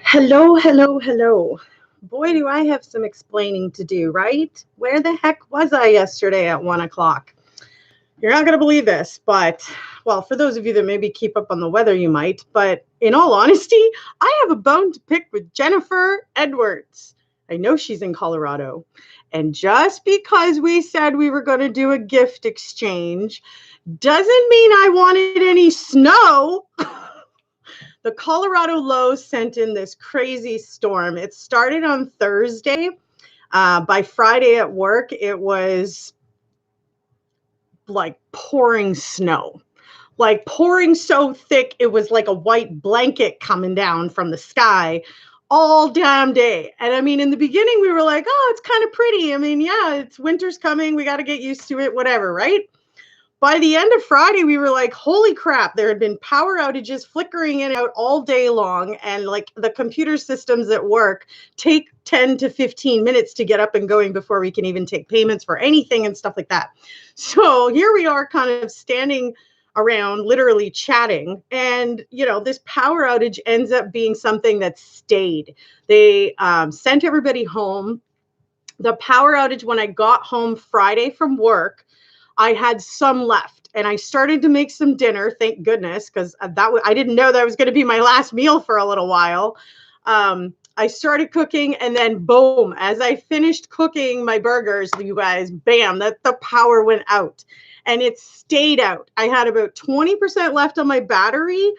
Hello, hello, hello. Boy, do I have some explaining to do, right? Where the heck was I yesterday at 1 o'clock? You're not going to believe this, but, well, for those of you that maybe keep up on the weather, you might. But in all honesty, I have a bone to pick with Jennifer Edwards. I know she's in Colorado. And just because we said we were going to do a gift exchange doesn't mean I wanted any snow. The Colorado low sent in this crazy storm. It started on Thursday. By Friday at work, it was like pouring snow, like pouring so thick, it was like a white blanket coming down from the sky all damn day. And I mean, in the beginning, we were like, oh, it's kind of pretty. I mean, yeah, it's winter's coming. We got to get used to it, whatever, right? By the end of Friday, we were like, holy crap, there had been power outages flickering in and out all day long. And like the computer systems at work take 10 to 15 minutes to get up and going before we can even take payments for anything and stuff like that. So here we are kind of standing around literally chatting. And, this power outage ends up being something that stayed. They sent everybody home. The power outage, when I got home Friday from work, I had some left and I started to make some dinner, thank goodness, because I didn't know that was going to be my last meal for a little while. I started cooking and then boom, as I finished cooking my burgers, you guys, bam, the power went out and it stayed out. I had about 20% left on my battery.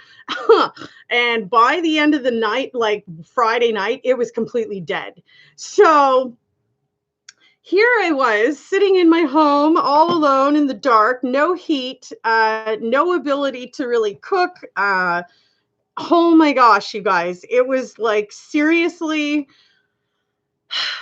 And by the end of the night, like Friday night, it was completely dead. So here I was sitting in my home all alone in the dark, no heat, no ability to really cook. Oh my gosh, you guys, it was like seriously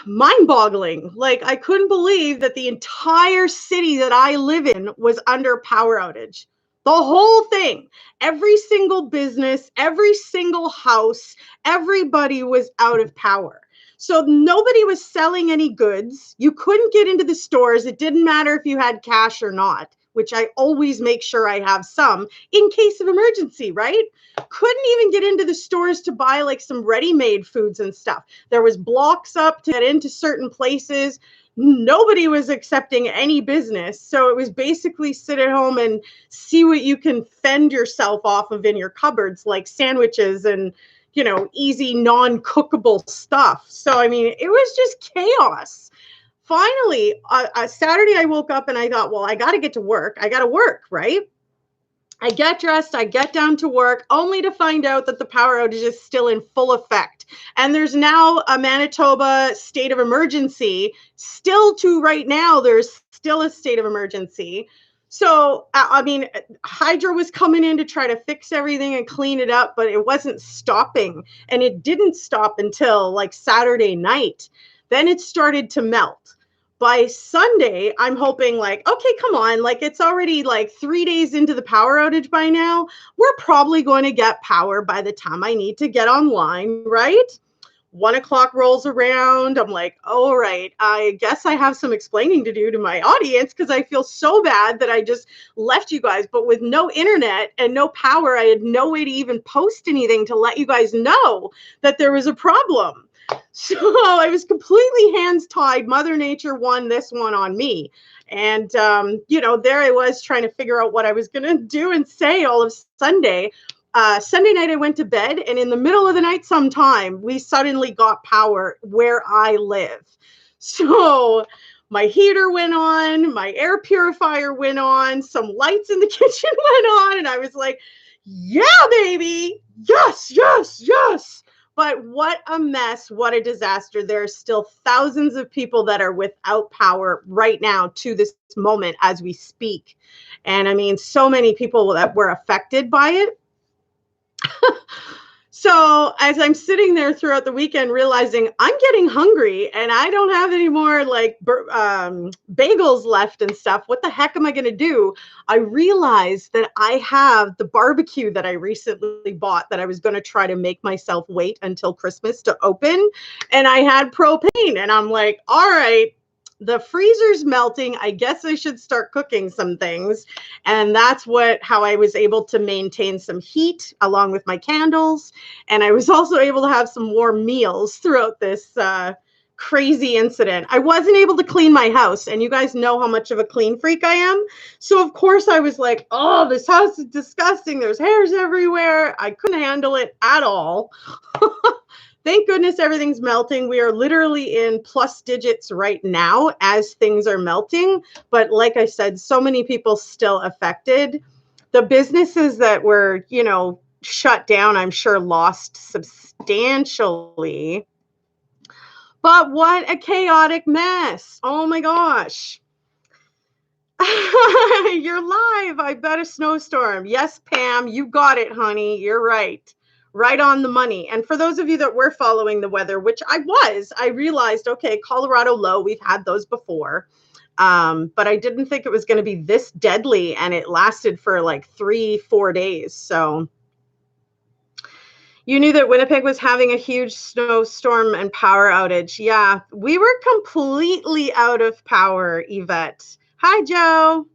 mind-boggling. Like I couldn't believe that the entire city that I live in was under power outage. The whole thing, every single business, every single house, everybody was out of power. So nobody was selling any goods. You couldn't get into the stores. It didn't matter if you had cash or not, which I always make sure I have some in case of emergency, right? Couldn't even get into the stores to buy like some ready-made foods and stuff. There was blocks up to get into certain places. Nobody was accepting any business. So it was basically sit at home and see what you can fend yourself off of in your cupboards, like sandwiches and easy non-cookable stuff. So, I mean, it was just chaos. Finally, Saturday, I woke up and I thought, well, I got to get to work. I got to work, right? I get dressed, I get down to work, only to find out that the power outage is still in full effect. And there's now a Manitoba state of emergency. Still to right now, there's still a state of emergency. So, I mean, Hydro was coming in to try to fix everything and clean it up, but it wasn't stopping. And it didn't stop until like Saturday night. Then it started to melt. By Sunday, I'm hoping like, okay, come on, like it's already like 3 days into the power outage by now. We're probably going to get power by the time I need to get online, right? 1 o'clock rolls around. I'm like, all right, I guess I have some explaining to do to my audience because I feel so bad that I just left you guys. But with no internet and no power, I had no way to even post anything to let you guys know that there was a problem. So I was completely hands tied. Mother Nature won this one on me. And, there I was trying to figure out what I was going to do and say all of Sunday. Sunday night, I went to bed, and in the middle of the night sometime, we suddenly got power where I live. So my heater went on, my air purifier went on, some lights in the kitchen went on, and I was like, yeah, baby, yes, yes, yes. But what a mess, what a disaster. There are still thousands of people that are without power right now to this moment as we speak. And I mean, so many people that were affected by it. So as I'm sitting there throughout the weekend realizing I'm getting hungry and I don't have any more like bagels left and stuff, what the heck am I going to do? I realized that I have the barbecue that I recently bought that I was going to try to make myself wait until Christmas to open. And I had propane and I'm like, all right, the freezer's melting. I guess I should start cooking some things. And that's how I was able to maintain some heat along with my candles. And I was also able to have some warm meals throughout this crazy incident. I wasn't able to clean my house, and you guys know how much of a clean freak I am. So of course I was like, oh, this house is disgusting. There's hairs everywhere. I couldn't handle it at all. Thank goodness everything's melting. We are literally in plus digits right now as things are melting. But like I said, so many people still affected. The businesses that were, shut down, I'm sure lost substantially. But what a chaotic mess. Oh my gosh. You're live. I bet a snowstorm. Yes, Pam, you got it, honey. You're right. Right on the money. And for those of you that were following the weather, which I realized, okay, Colorado low, we've had those before. But I didn't think it was going to be this deadly, and it lasted for like 3-4 days. So you knew that Winnipeg was having a huge snowstorm and power outage. Yeah, we were completely out of power, Yvette. Hi, Joe.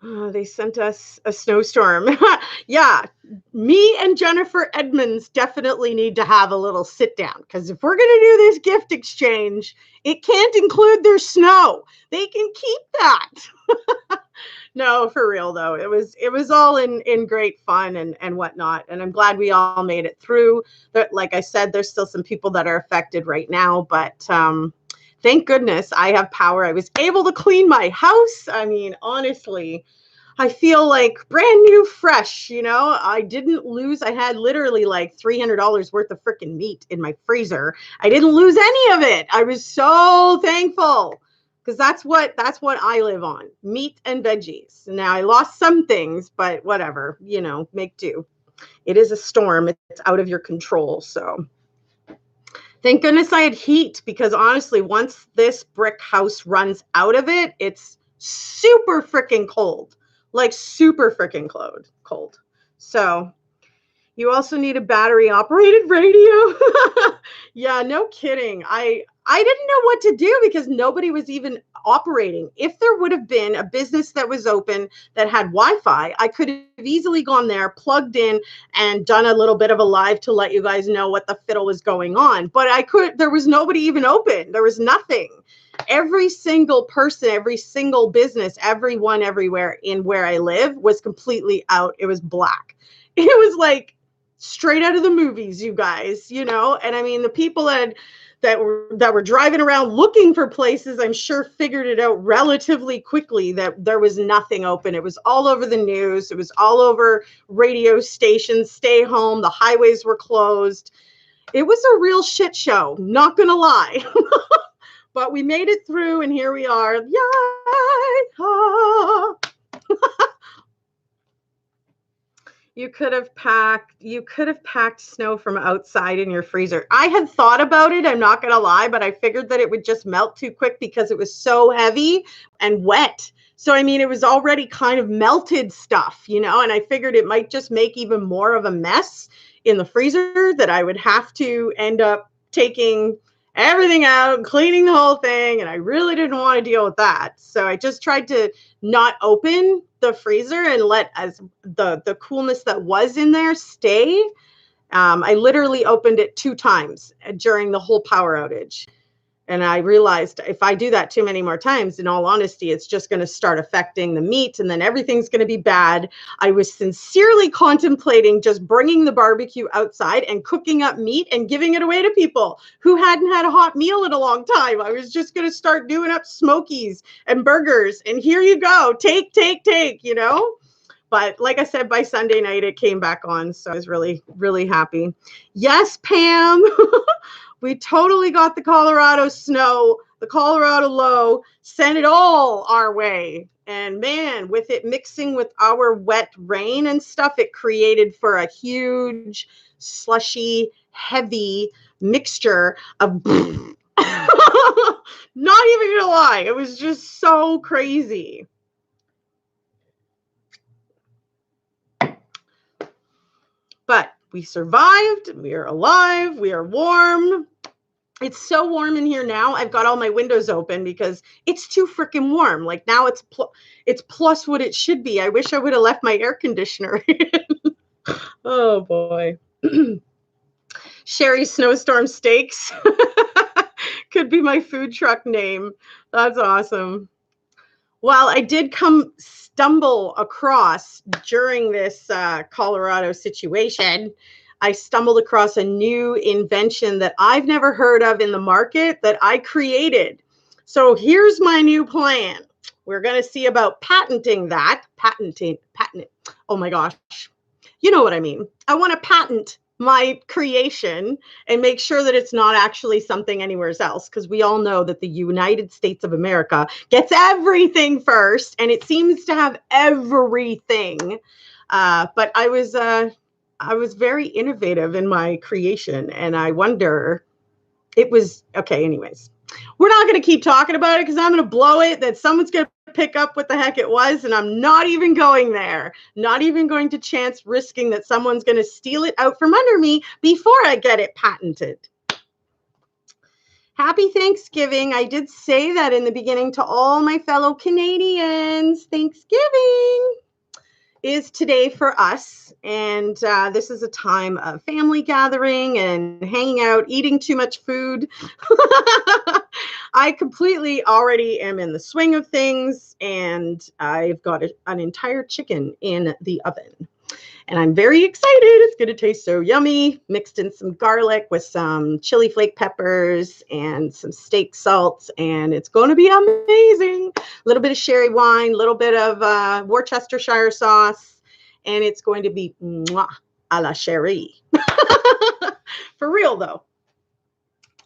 Oh, they sent us a snowstorm. Yeah, me and Jennifer Edmonds definitely need to have a little sit down, because if we're going to do this gift exchange, it can't include their snow. They can keep that. No, for real though. It was all in great fun and whatnot. And I'm glad we all made it through. Like I said, there's still some people that are affected right now, but thank goodness I have power. I was able to clean my house. I mean, honestly, I feel like brand new, fresh, I didn't lose. I had literally like $300 worth of freaking meat in my freezer. I didn't lose any of it. I was so thankful, because that's what I live on, meat and veggies. Now I lost some things, but whatever, make do. It is a storm. It's out of your control. So thank goodness I had heat, because honestly, once this brick house runs out of it, it's super freaking cold, like super freaking cold. So you also need a battery operated radio. Yeah, no kidding. I didn't know what to do, because nobody was even operating. If there would have been a business that was open that had Wi-Fi, I could have easily gone there, plugged in, and done a little bit of a live to let you guys know what the fiddle was going on. But there was nobody even open. There was nothing. Every single person, every single business, everyone everywhere in where I live was completely out. It was black. It was like straight out of the movies, you guys, And I mean, the people that were driving around looking for places, I'm sure figured it out relatively quickly that there was nothing open. It was all over the news. It was all over radio stations. Stay home. The highways were closed. It was a real shit show, not gonna lie. But we made it through, and here we are. Yay! You could have packed snow from outside in your freezer. I had thought about it, I'm not gonna lie, but I figured that it would just melt too quick because it was so heavy and wet. So I mean, it was already kind of melted stuff, and I figured it might just make even more of a mess in the freezer, that I would have to end up taking everything out, cleaning the whole thing, and I really didn't want to deal with that. So I just tried to not open the freezer and let as the coolness that was in there stay. I literally opened it 2 times during the whole power outage. And I realized if I do that too many more times, in all honesty, it's just going to start affecting the meat, and then everything's going to be bad. I was sincerely contemplating just bringing the barbecue outside and cooking up meat and giving it away to people who hadn't had a hot meal in a long time. I was just going to start doing up smokies and burgers, and here you go. Take, But like I said, by Sunday night, it came back on. So I was really, really happy. Yes, Pam. We totally got the Colorado snow, the Colorado low, sent it all our way. And man, with it mixing with our wet rain and stuff, it created for a huge, slushy, heavy mixture of not even gonna lie, it was just so crazy. But we survived. We are alive. We are warm. It's so warm in here now. I've got all my windows open because it's too freaking warm. Like now it's plus what it should be. I wish I would have left my air conditioner. Oh boy. Sherry Snowstorm Steaks could be my food truck name. That's awesome. Well, I did stumble across during this Colorado situation. I stumbled across a new invention that I've never heard of in the market that I created. So here's my new plan. We're going to see about patenting that. Patent it. Oh my gosh. You know what I mean. I want to patent my creation and make sure that it's not actually something anywhere else, because we all know that the United States of America gets everything first, and it seems to have everything. But I was very innovative in my creation, and I wonder, it was okay. Anyways, we're not going to keep talking about it because I'm going to blow it. That someone's going to pick up what the heck it was, and I'm not even going there. Not even going to chance risking that someone's going to steal it out from under me before I get it patented. Happy Thanksgiving. I did say that in the beginning to all my fellow Canadians. Thanksgiving is today for us, and this is a time of family gathering and hanging out, eating too much food. I completely already am in the swing of things, and I've got an entire chicken in the oven. And I'm very excited. It's going to taste so yummy, mixed in some garlic with some chili flake peppers and some steak salts. And it's going to be amazing. A little bit of sherry wine, a little bit of Worcestershire sauce. And it's going to be mwah, a la sherry. For real, though.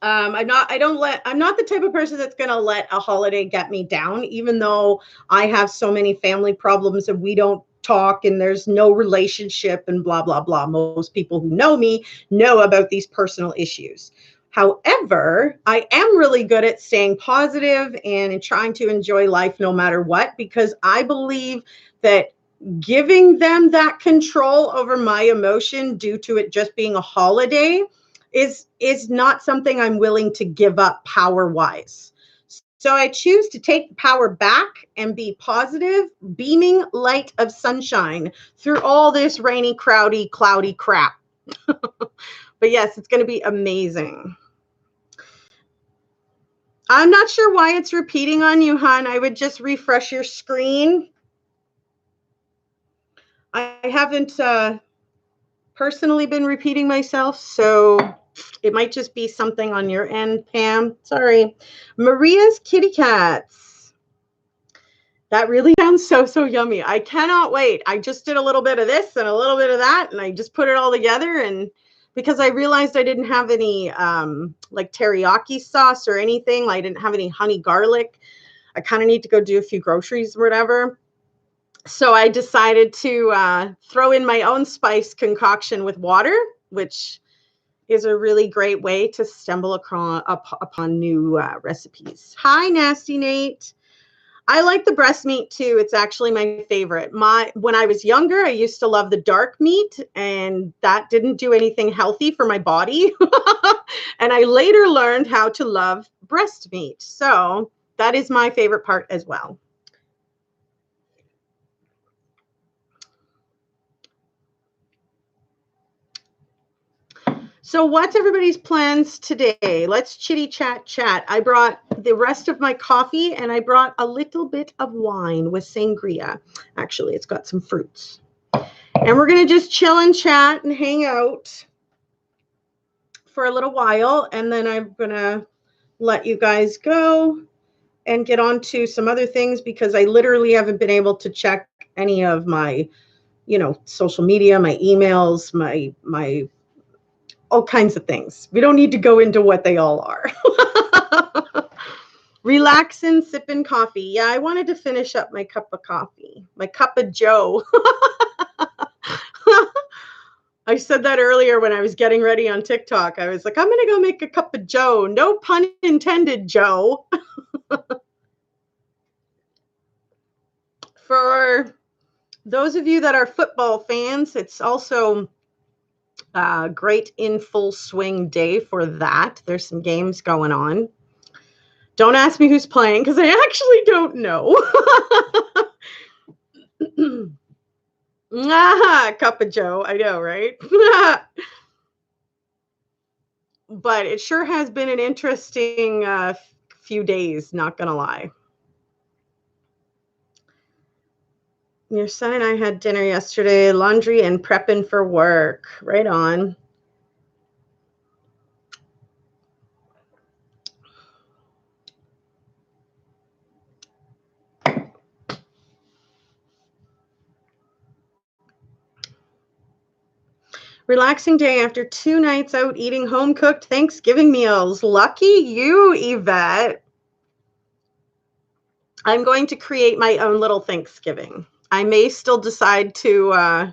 I'm not the type of person that's going to let a holiday get me down, even though I have so many family problems and we don't talk and there's no relationship and blah, blah, blah. Most people who know me know about these personal issues. However, I am really good at staying positive and in trying to enjoy life no matter what, because I believe that giving them that control over my emotion due to it just being a holiday is not something I'm willing to give up power-wise. So I choose to take the power back and be positive, beaming light of sunshine through all this rainy, cloudy crap. But yes, it's going to be amazing. I'm not sure why it's repeating on you, hon. I would just refresh your screen. I haven't personally been repeating myself, so it might just be something on your end, Pam. Sorry. Maria's Kitty Cats. That really sounds so yummy. I cannot wait. I just did a little bit of this and a little bit of that, and I just put it all together. And because I realized I didn't have any like teriyaki sauce or anything, like I didn't have any honey garlic. I kind of need to go do a few groceries or whatever. So I decided to throw in my own spice concoction with water, which is a really great way to stumble upon new recipes. Hi, Nasty Nate. I like the breast meat too. It's actually my favorite. When I was younger, I used to love the dark meat, and that didn't do anything healthy for my body. And I later learned how to love breast meat. So that is my favorite part as well. So what's everybody's plans today? Let's chitty chat. I brought the rest of my coffee, and I brought a little bit of wine with sangria. Actually, it's got some fruits. And we're going to just chill and chat and hang out for a little while. And then I'm going to let you guys go and get on to some other things, because I literally haven't been able to check any of my, social media, my emails, my all kinds of things. We don't need to go into what they all are. Relaxing, sipping coffee. Yeah, I wanted to finish up my cup of coffee, my cup of Joe. I said that earlier when I was getting ready on TikTok. I was like, I'm going to go make a cup of Joe. No pun intended, Joe. For those of you that are football fans, it's also Great in full swing day for that. There's some games going on. Don't ask me who's playing because I actually don't know. Cup of Joe. I know, right? But it sure has been an interesting few days, not gonna lie. Your son and I had dinner yesterday, laundry and prepping for work. Right on. Relaxing day after 2 nights out eating home-cooked Thanksgiving meals. Lucky you, Yvette. I'm going to create my own little Thanksgiving. I may still decide to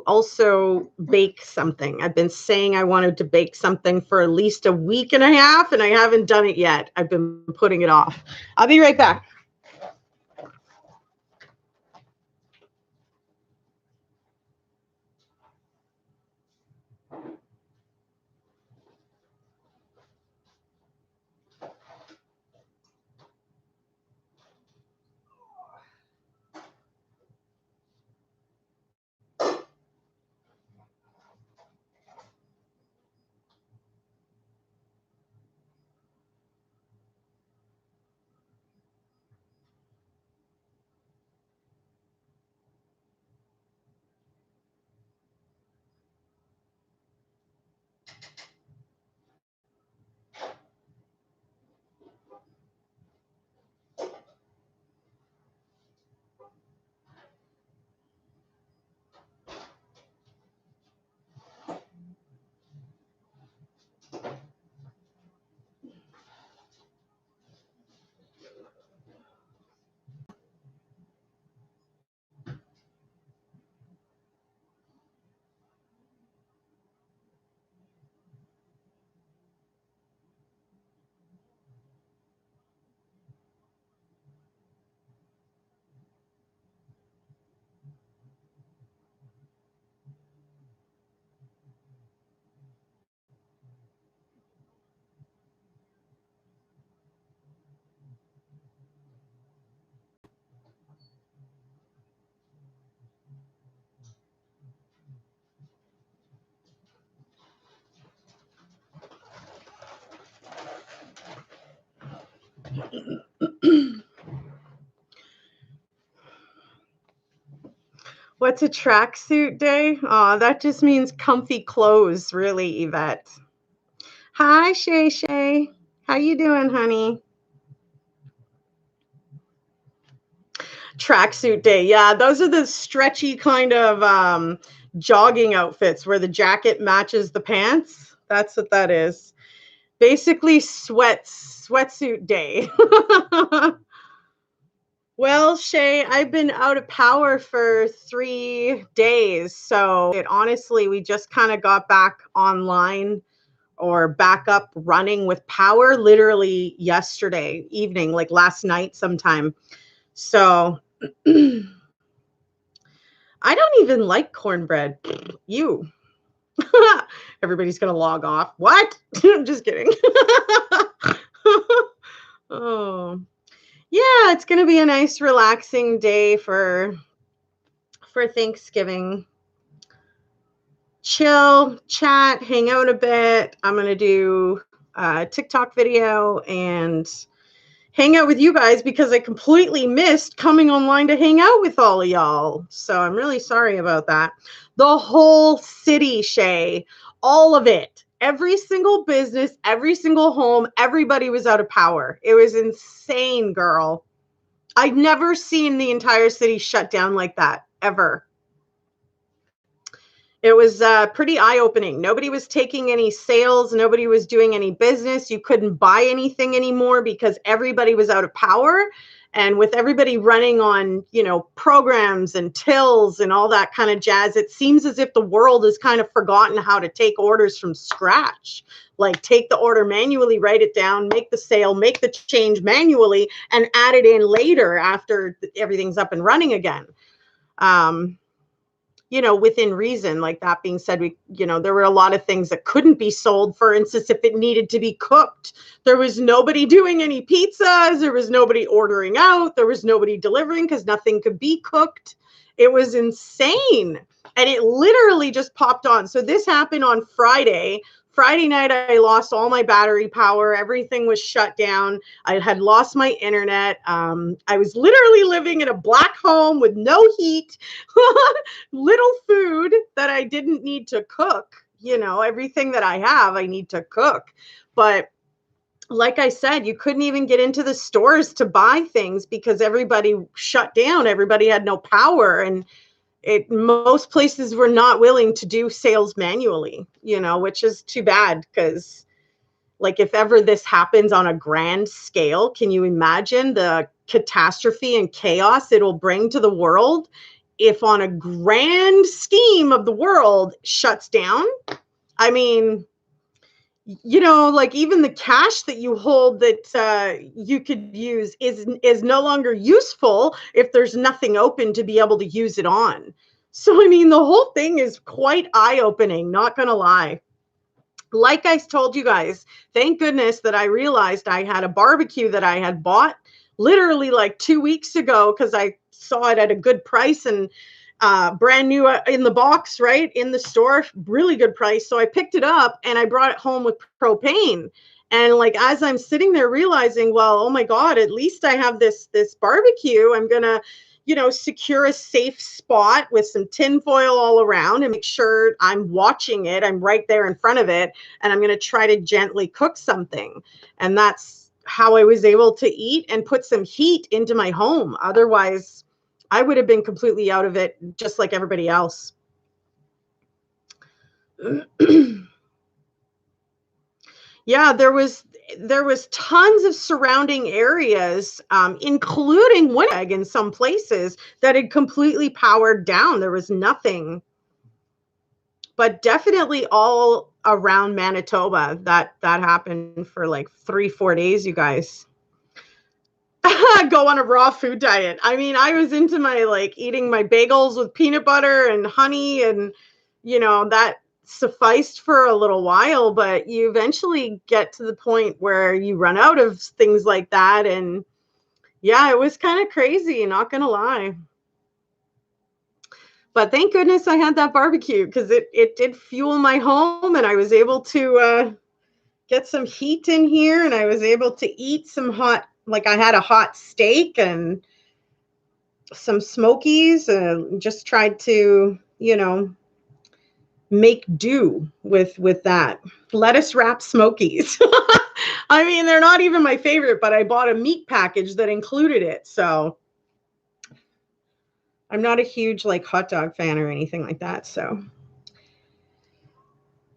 also bake something. I've been saying I wanted to bake something for at least a week and a half, and I haven't done it yet. I've been putting it off. I'll be right back. What's a tracksuit day? Oh, that just means comfy clothes, really, Yvette. Hi, Shay Shay. How you doing, honey? Tracksuit day. Yeah, those are the stretchy kind of jogging outfits where the jacket matches the pants. That's what that is. Basically sweatsuit day. Well, Shay, I've been out of power for 3 days. So it honestly, we just kind of got back online or back up running with power literally yesterday evening, like last night sometime. So I don't even like cornbread. You. Everybody's going to log off. What? I'm just kidding. Oh. Yeah, it's going to be a nice relaxing day for Thanksgiving. Chill, chat, hang out a bit. I'm going to do a TikTok video and hang out with you guys because I completely missed coming online to hang out with all of y'all. So I'm really sorry about that. The whole city, Shay, all of it, every single business, every single home, everybody was out of power. It was insane, girl. I'd never seen the entire city shut down like that, ever. It was pretty eye-opening. Nobody was taking any sales. Nobody was doing any business. You couldn't buy anything anymore because everybody was out of power. And with everybody running on, programs and tills and all that kind of jazz, it seems as if the world has kind of forgotten how to take orders from scratch. Like take the order manually, write it down, make the sale, make the change manually, and add it in later after everything's up and running again. within reason. Like, that being said, there were a lot of things that couldn't be sold. For instance, if it needed to be cooked, there was nobody doing any pizzas. There was nobody ordering out. There was nobody delivering because nothing could be cooked. It was insane. And it literally just popped on. So this happened on Friday. Friday night, I lost all my battery power. Everything was shut down. I had lost my internet. I was literally living in a black home with no heat, little food that I didn't need to cook. Everything that I have, I need to cook. But like I said, you couldn't even get into the stores to buy things because everybody shut down. Everybody had no power. And most places were not willing to do sales manually, which is too bad, because like, if ever this happens on a grand scale, can you imagine the catastrophe and chaos it'll bring to the world if on a grand scheme of the world shuts down? I mean, like, even the cash that you hold that you could use is no longer useful if there's nothing open to be able to use it on. So, I mean, the whole thing is quite eye-opening, not gonna lie. Like I told you guys, thank goodness that I realized I had a barbecue that I had bought literally like 2 weeks ago, because I saw it at a good price and brand new in the box, right in the store, really good price. So I picked it up and I brought it home with propane. And like, as I'm sitting there realizing, well, oh my God, at least I have this barbecue. I'm gonna, secure a safe spot with some tin foil all around and make sure I'm watching it. I'm right there in front of it, and I'm going to try to gently cook something. And that's how I was able to eat and put some heat into my home. Otherwise, I would have been completely out of it, just like everybody else. Yeah, there was tons of surrounding areas, including Winnipeg in some places, that had completely powered down. There was nothing, but definitely all around Manitoba that happened for like 3-4 days, you guys. Go on a raw food diet. I mean, I was into my, like, eating my bagels with peanut butter and honey, and that sufficed for a little while, but you eventually get to the point where you run out of things like that. And yeah, it was kind of crazy, not gonna lie. But thank goodness I had that barbecue, because it did fuel my home, and I was able to get some heat in here, and I was able to eat some hot, like, I had a hot steak and some smokies, and just tried to, make do with that. Lettuce wrap smokies. I mean, they're not even my favorite, but I bought a meat package that included it. So I'm not a huge, like, hot dog fan or anything like that. So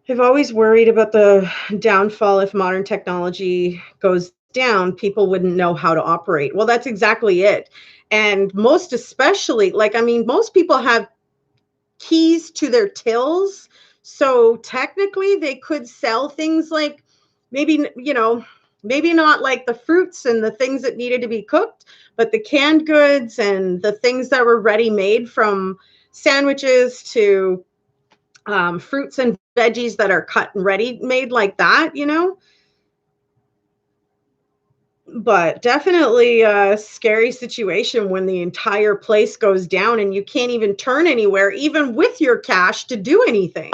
I've always worried about the downfall. If modern technology goes down, people wouldn't know how to operate. Well, that's exactly it. And most especially, like, I mean, most people have keys to their tills. So technically they could sell things like, maybe, maybe not like the fruits and the things that needed to be cooked, but the canned goods and the things that were ready made, from sandwiches to fruits and veggies that are cut and ready made like that, But definitely a scary situation when the entire place goes down and you can't even turn anywhere, even with your cash, to do anything.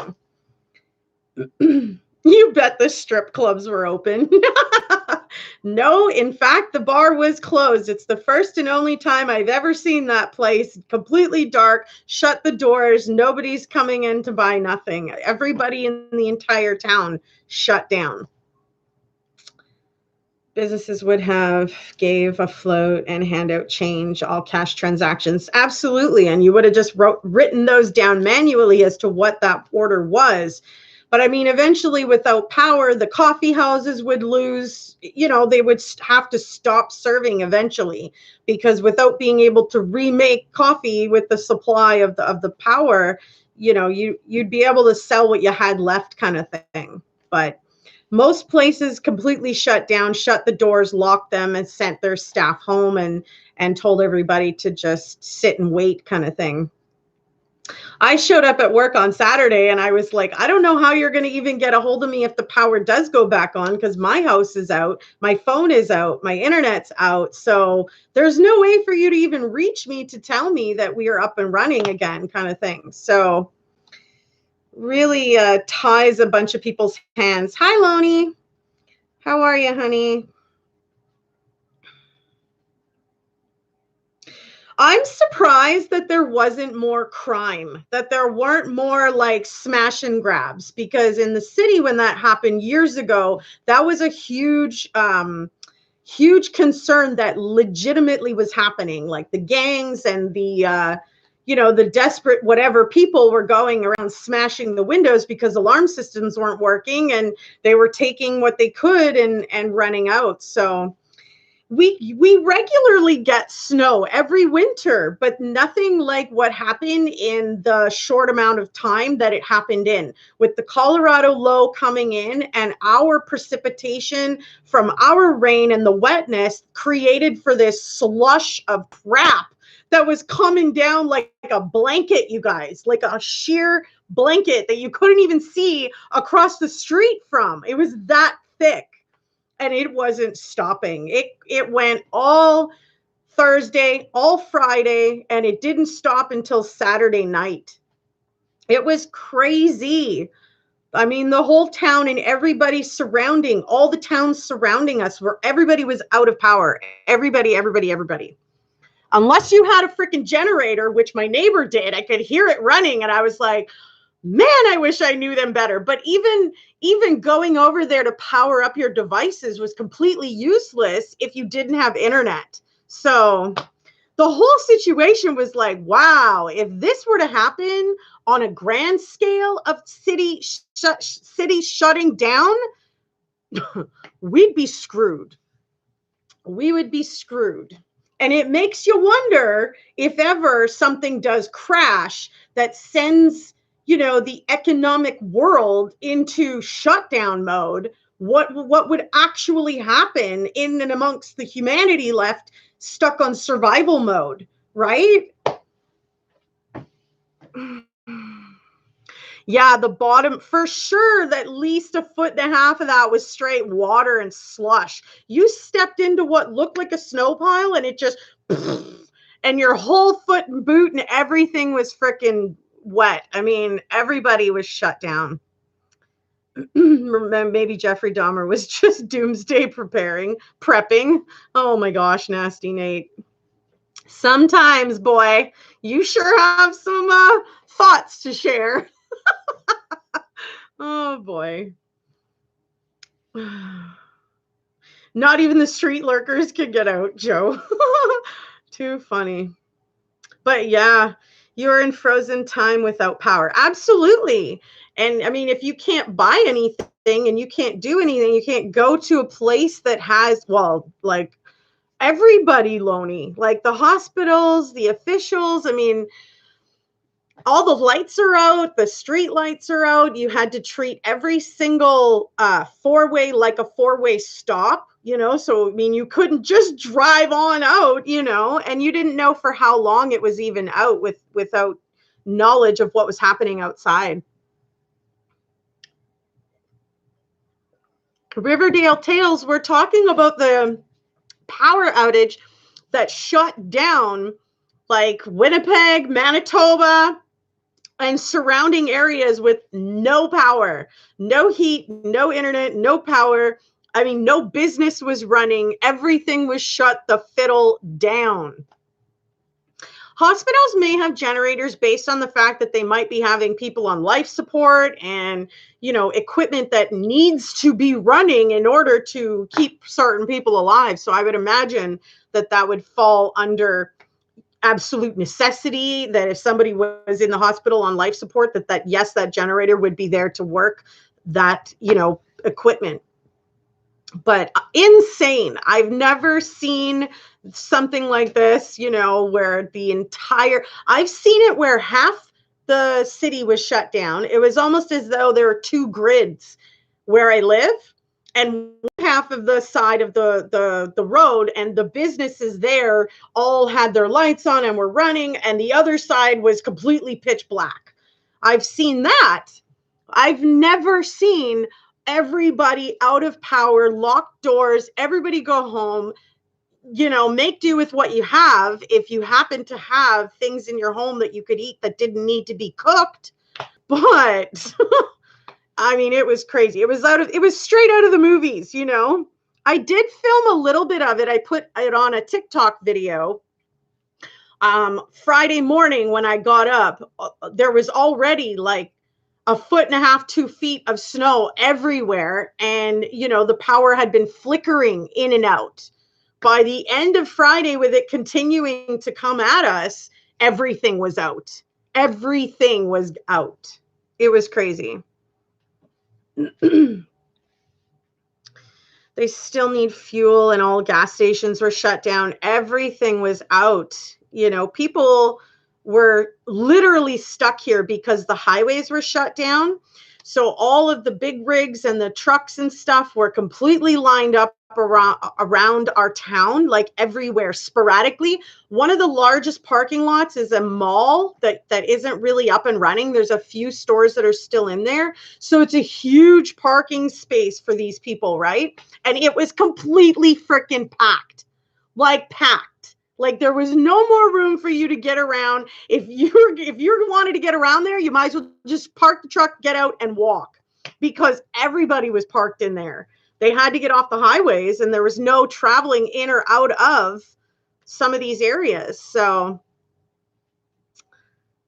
You bet the strip clubs were open. No, in fact, the bar was closed. It's the first and only time I've ever seen that place completely dark, shut the doors, nobody's coming in to buy nothing. Everybody in the entire town shut down. Businesses would have gave a float and hand out change, all cash transactions. Absolutely. And you would have just written those down manually as to what that order was. But I mean, eventually, without power, the coffee houses would lose, they would have to stop serving eventually, because without being able to remake coffee with the supply of the power, you'd be able to sell what you had left, kind of thing. But most places completely shut down, shut the doors, locked them, and sent their staff home, and told everybody to just sit and wait, kind of thing. I showed up at work on Saturday and I was like, I don't know how you're going to even get a hold of me if the power does go back on because my house is out, my phone is out, my internet's out. So there's no way for you to even reach me to tell me that we are up and running again, kind of thing. So really ties a bunch of people's hands. Hi, Lonnie. How are you, honey? I'm surprised that there wasn't more crime, that there weren't more like smash and grabs, because in the city when that happened years ago, that was a huge concern that legitimately was happening. Like the gangs and the desperate whatever people were going around smashing the windows because alarm systems weren't working and they were taking what they could and running out. So we regularly get snow every winter, but nothing like what happened in the short amount of time that it happened in, with the Colorado low coming in and our precipitation from our rain and the wetness created for this slush of crap that was coming down like a blanket, you guys, like a sheer blanket that you couldn't even see across the street from. It was that thick. And it wasn't stopping. It went all Thursday, all Friday, and it didn't stop until Saturday night. It was crazy. I mean, the whole town and everybody surrounding, all the towns surrounding us, where everybody was out of power. Everybody. Unless you had a freaking generator, which my neighbor did, I could hear it running, and I was like, man, I wish I knew them better. But even going over there to power up your devices was completely useless if you didn't have internet. So the whole situation was like, wow, if this were to happen on a grand scale of cities shutting down, we'd be screwed. We would be screwed. And it makes you wonder if ever something does crash that sends the economic world into shutdown mode, what would actually happen in and amongst the humanity left stuck on survival mode, right? Yeah, the bottom, for sure, that at least a foot and a half of that was straight water and slush. You stepped into what looked like a snow pile and it just, and your whole foot and boot and everything was freaking wet. I mean, everybody was shut down. Maybe Jeffrey Dahmer was just doomsday prepping. Oh my gosh, nasty Nate. Sometimes, boy, you sure have some thoughts to share. Oh boy. Not even the street lurkers could get out, Joe. Too funny. But yeah, you're in frozen time without power. Absolutely. And I mean, if you can't buy anything and you can't do anything, you can't go to a place that has, well, like everybody, Loney, like the hospitals, the officials. I mean, all the lights are out, the street lights are out. You had to treat every single four-way like a four-way stop, so I mean, you couldn't just drive on out, and you didn't know for how long it was even out without knowledge of what was happening outside. Riverdale Tales, we're talking about the power outage that shut down like Winnipeg, Manitoba, and surrounding areas with no power, no heat, no internet, no power. I mean, no business was running. Everything was shut the fiddle down. Hospitals may have generators based on the fact that they might be having people on life support and, equipment that needs to be running in order to keep certain people alive. So I would imagine that would fall under absolute necessity, that if somebody was in the hospital on life support, that yes, that generator would be there to work that, equipment. But insane. I've never seen something like this, where I've seen it where half the city was shut down. It was almost as though there were two grids where I live. and one half of the side of the road and the businesses there all had their lights on and were running, and the other side was completely pitch black. I've seen that. I've never seen everybody out of power, locked doors, everybody go home, make do with what you have. If you happen to have things in your home that you could eat that didn't need to be cooked. But I mean, it was crazy. It was straight out of the movies. I did film a little bit of it. I put it on a TikTok video. Friday morning when I got up, there was already like a foot and a half, 2 feet of snow everywhere. And, the power had been flickering in and out. By the end of Friday, with it continuing to come at us, everything was out. Everything was out. It was crazy. They still need fuel, and all gas stations were shut down. Everything was out. People were literally stuck here because the highways were shut down. So all of the big rigs and the trucks and stuff were completely lined up around our town, like everywhere, sporadically. One of the largest parking lots is a mall that isn't really up and running. There's a few stores that are still in there. So it's a huge parking space for these people, right? And it was completely freaking packed. Like there was no more room for you to get around. If you wanted to get around there, you might as well just park the truck, get out, and walk, because everybody was parked in there. They had to get off the highways, and there was no traveling in or out of some of these areas. So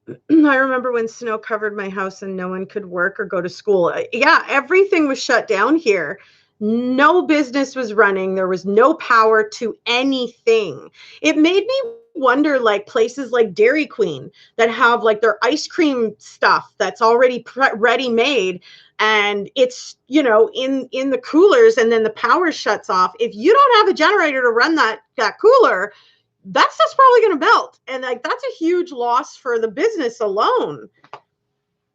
I remember when snow covered my house and no one could work or go to school. Yeah, everything was shut down here. No business was running. There was no power to anything. It made me wonder, like places like Dairy Queen that have like their ice cream stuff that's already ready made, and it's in the coolers, and then the power shuts off. If you don't have a generator to run that cooler, that stuff's probably going to melt, and like that's a huge loss for the business alone.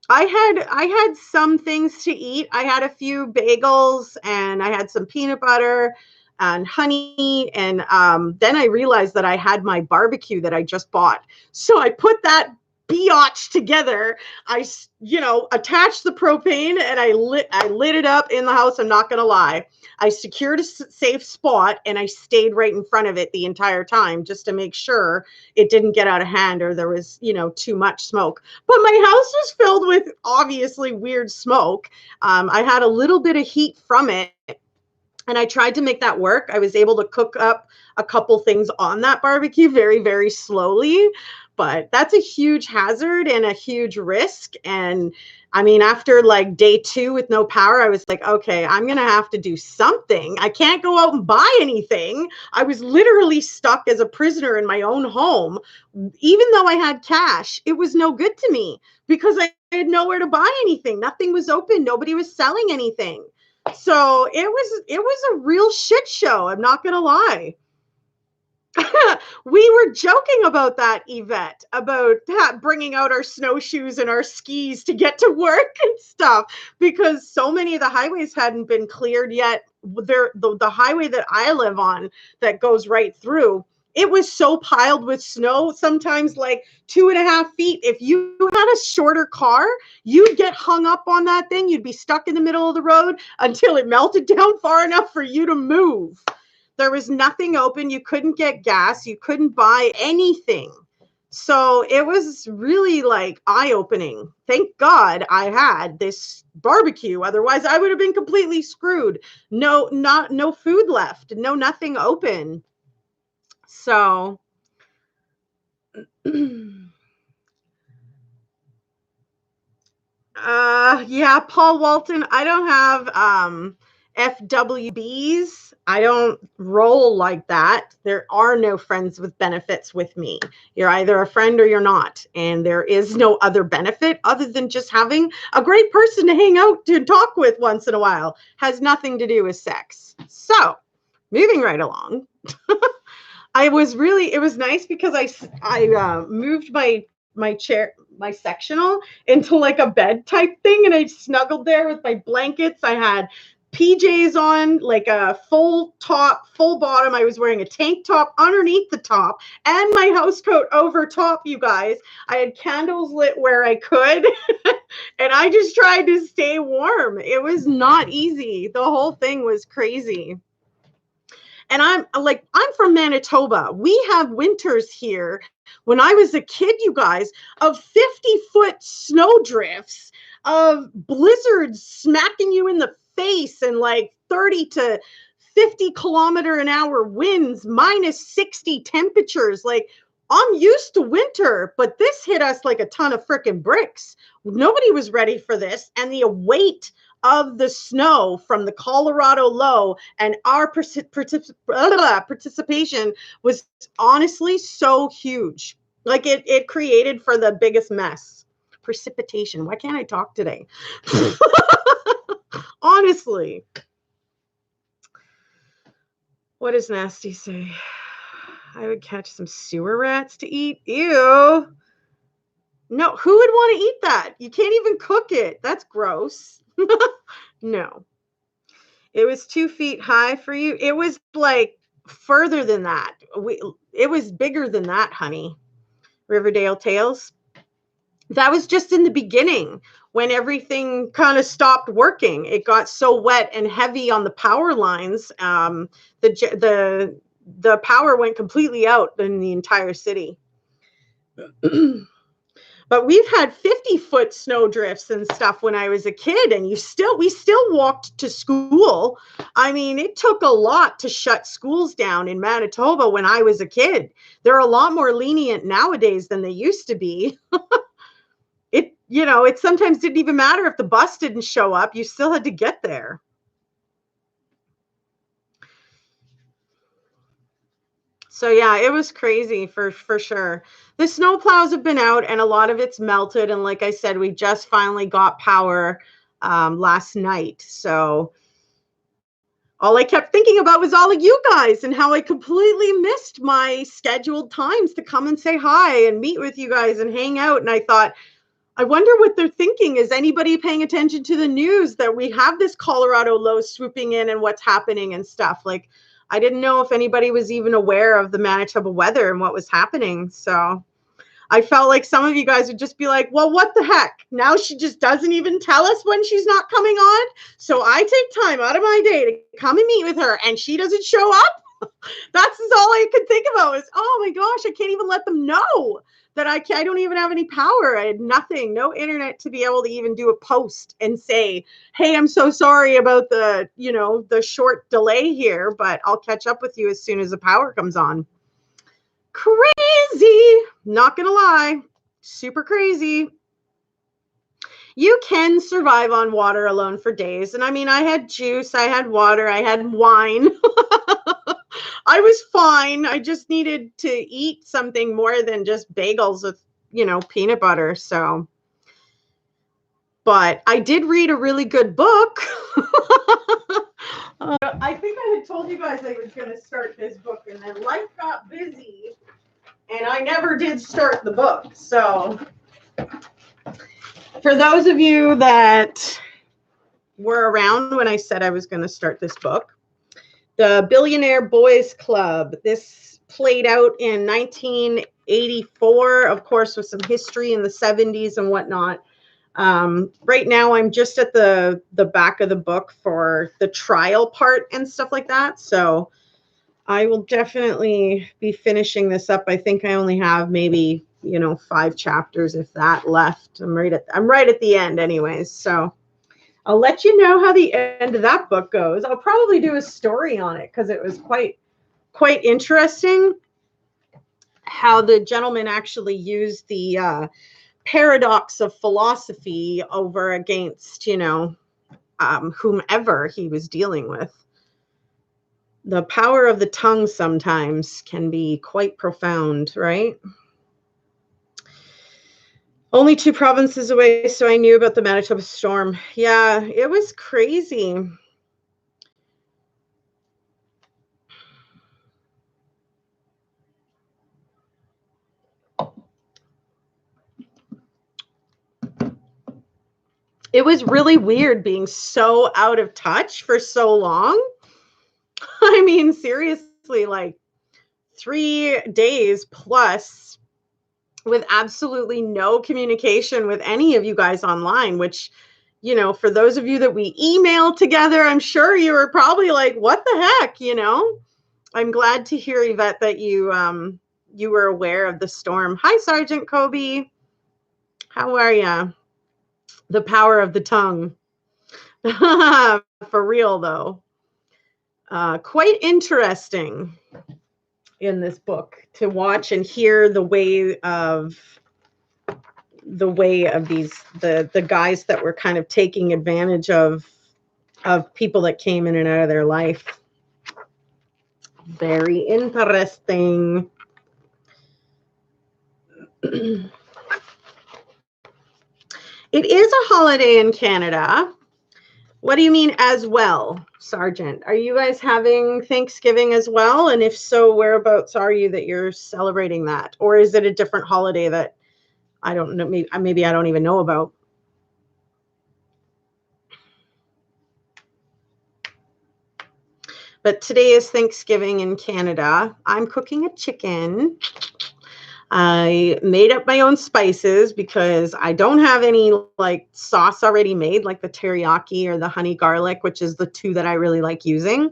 I had some things to eat. I had a few bagels, and I had some peanut butter and honey. And then I realized that I had my barbecue that I just bought. So I put that biatch together. I attached the propane, and I lit it up in the house. I'm not going to lie. I secured a safe spot, and I stayed right in front of it the entire time just to make sure it didn't get out of hand or there was, too much smoke. But my house was filled with obviously weird smoke. I had a little bit of heat from it, and I tried to make that work. I was able to cook up a couple things on that barbecue very, very slowly. But that's a huge hazard and a huge risk. And I mean, after like day 2 with no power, I was like, okay, I'm going to have to do something. I can't go out and buy anything. I was literally stuck as a prisoner in my own home. Even though I had cash, it was no good to me because I had nowhere to buy anything. Nothing was open. Nobody was selling anything. So it was a real shit show. I'm not going to lie. We were joking about that, Yvette, about bringing out our snowshoes and our skis to get to work and stuff, because so many of the highways hadn't been cleared yet. The highway that I live on that goes right through, it was so piled with snow, sometimes like 2.5 feet. If you had a shorter car, you'd get hung up on that thing. You'd be stuck in the middle of the road until it melted down far enough for you to move. There was nothing open. You couldn't get gas. You couldn't buy anything. So it was really like eye-opening. Thank God I had this barbecue. Otherwise, I would have been completely screwed. No food left. Nothing open. So yeah, Paul Walton, I don't have FWBs. I don't roll like that. There are no friends with benefits with me. You're either a friend or you're not. And there is no other benefit other than just having a great person to hang out to talk with once in a while. Has nothing to do with sex. So, moving right along. It was nice because I moved my chair, my sectional into like a bed type thing, and I snuggled there with my blankets. I had PJs on, like a full top, full bottom. I was wearing a tank top underneath the top and my house coat over top, you guys. I had candles lit where I could. And I just tried to stay warm. It was not easy. The whole thing was crazy. And I'm from Manitoba. We have winters here. When I was a kid, you guys, of 50-foot snow drifts, of blizzards smacking you in the face, and like 30 to 50-kilometer-an-hour winds, minus 60 temperatures. Like, I'm used to winter, but this hit us like a ton of freaking bricks. Nobody was ready for this. And the weight of the snow from the Colorado low and our participation was honestly so huge. Like, it created for the biggest mess. Precipitation. Why can't I talk today? Honestly. What does Nasty say? I would catch some sewer rats to eat. Ew. No, who would want to eat that? You can't even cook it. That's gross. No. It was 2 feet high for you. It was like further than that. It was bigger than that, honey. Riverdale Tales. That was just in the beginning when everything kind of stopped working. It got so wet and heavy on the power lines. The power went completely out in the entire city. But we've had 50-foot snow drifts and stuff when I was a kid, and we still walked to school. I mean, it took a lot to shut schools down in Manitoba when I was a kid. They're a lot more lenient nowadays than they used to be. It sometimes didn't even matter if the bus didn't show up. You still had to get there. So yeah, it was crazy for sure. The snow plows have been out and a lot of it's melted. And like I said, we just finally got power last night. So all I kept thinking about was all of you guys and how I completely missed my scheduled times to come and say hi and meet with you guys and hang out. And I thought, I wonder what they're thinking. Is anybody paying attention to the news that we have this Colorado low swooping in and what's happening and stuff? Like, I didn't know if anybody was even aware of the Manitoba weather and what was happening. So I felt like some of you guys would just be like, well, what the heck? Now she just doesn't even tell us when she's not coming on. So I take time out of my day to come and meet with her and she doesn't show up. That's all I could think about was, oh my gosh, I can't even let them know that I don't even have any power. I had nothing, no internet to be able to even do a post and say, hey, I'm so sorry about the short delay here, but I'll catch up with you as soon as the power comes on. Crazy. Not gonna lie. Super crazy. You can survive on water alone for days. And I mean, I had juice, I had water, I had wine. I was fine. I just needed to eat something more than just bagels with, peanut butter. So, but I did read a really good book. I think I had told you guys I was going to start this book and then life got busy and I never did start the book. So for those of you that were around when I said I was going to start this book, The Billionaire Boys Club. This played out in 1984, of course, with some history in the 70s and whatnot. Right now, I'm just at the back of the book for the trial part and stuff like that. So I will definitely be finishing this up. I think I only have maybe 5 chapters, if that, left. I'm right at the end, anyways. So I'll let you know how the end of that book goes. I'll probably do a story on it because it was quite interesting how the gentleman actually used the paradox of philosophy over against, whomever he was dealing with. The power of the tongue sometimes can be quite profound, right? Only 2 provinces away, so I knew about the Manitoba storm. Yeah, it was crazy. It was really weird being so out of touch for so long. I mean, seriously, like 3 days plus with absolutely no communication with any of you guys online, which, you know, for those of you that we email together, I'm sure you were probably like, what the heck, you know? I'm glad to hear, Yvette, that you were aware of the storm. Hi, Sergeant Kobe. How are you? The power of the tongue. For real, though. Quite interesting in this book to watch and hear the way of these the guys that were kind of taking advantage of people that came in and out of their life. Very interesting. It is a holiday in Canada. What do you mean as well, Sergeant? Are you guys having Thanksgiving as well? And if so, whereabouts are you that you're celebrating that? Or is it a different holiday that I don't know, maybe I don't even know about? But today is Thanksgiving in Canada. I'm cooking a chicken. I made up my own spices because I don't have any like sauce already made, like the teriyaki or the honey garlic, which is the two that I really like using.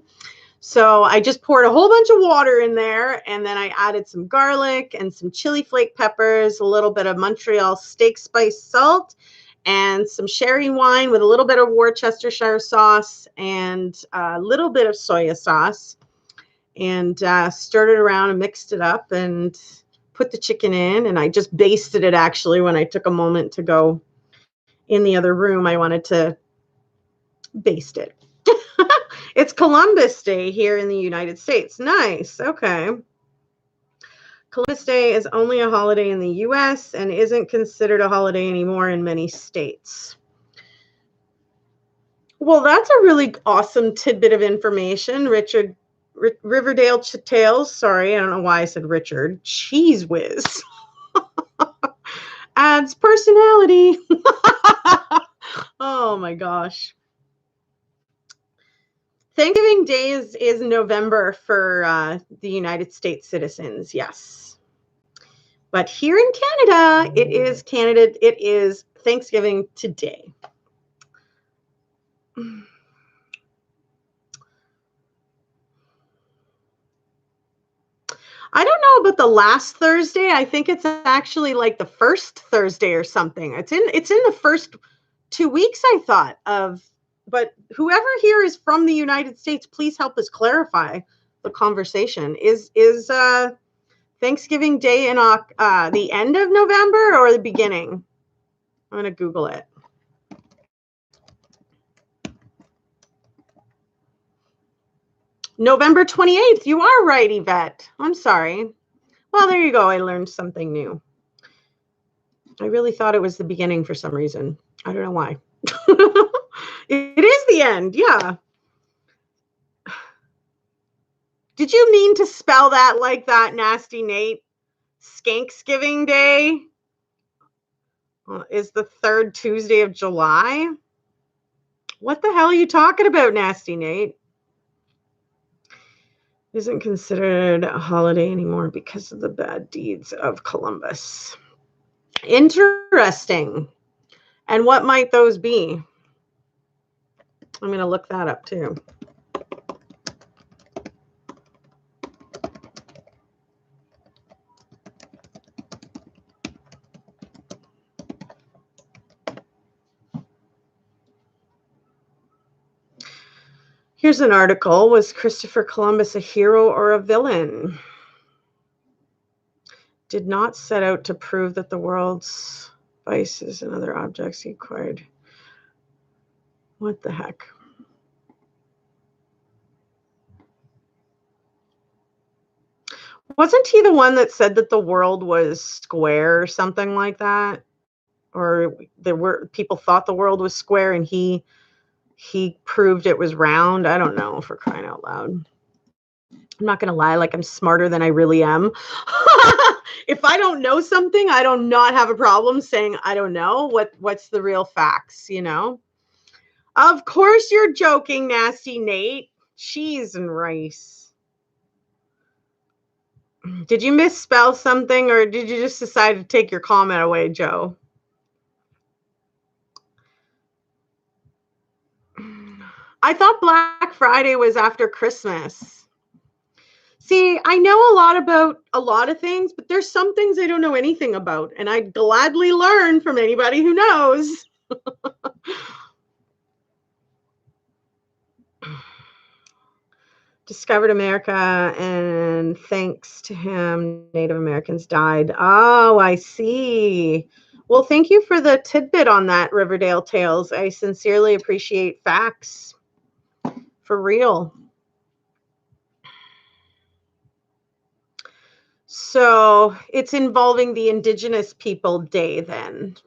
So I just poured a whole bunch of water in there, and then I added some garlic and some chili flake peppers, a little bit of Montreal steak spice salt, and some sherry wine with a little bit of Worcestershire sauce and a little bit of soya sauce, and stirred it around and mixed it up and put the chicken in. And I just basted it actually when I took a moment to go in the other room. I wanted to baste it. It's Columbus Day here in the United States. Nice. Okay. Columbus Day is only a holiday in the US and isn't considered a holiday anymore in many states. Well, that's a really awesome tidbit of information, Richard. Riverdale Tales. Sorry, I don't know why I said Richard. Cheese Whiz. Adds personality. Oh my gosh. Thanksgiving Day is November for the United States citizens, yes. But here in Canada, it is Thanksgiving today. I don't know about the last Thursday. I think it's actually like the first Thursday or something. It's in the first 2 weeks, I thought of. But whoever here is from the United States, please help us clarify the conversation. Is Thanksgiving Day in the end of November or the beginning? I'm going to Google it. November 28th. You are right, Yvette. I'm sorry. Well, there you go. I learned something new. I really thought it was the beginning for some reason. I don't know why. It is the end. Yeah. Did you mean to spell that like that, Nasty Nate? Skanksgiving Day is the third Tuesday of July. What the hell are you talking about, Nasty Nate? Isn't considered a holiday anymore because of the bad deeds of Columbus. Interesting. And what might those be? I'm going to look that up too. Here's an article. Was Christopher Columbus a hero or a villain? Did not set out to prove that the world's spices and other objects he acquired. What the heck? Wasn't he the one that said that the world was square or something like that? Or there were people thought the world was square and he proved it was round? I don't know, for crying out loud. I'm not going to lie, like I'm smarter than I really am. If I don't know something, I do not have a problem saying I don't know. What's the real facts, you know? Of course you're joking, Nasty Nate. Cheese and rice. Did you misspell something or did you just decide to take your comment away, Joe? I thought Black Friday was after Christmas. See, I know a lot about a lot of things, but there's some things I don't know anything about, and I'd gladly learn from anybody who knows. Discovered America, and thanks to him, Native Americans died. Oh, I see. Well, thank you for the tidbit on that, Riverdale Tales. I sincerely appreciate facts. For real. So it's involving the Indigenous People Day then.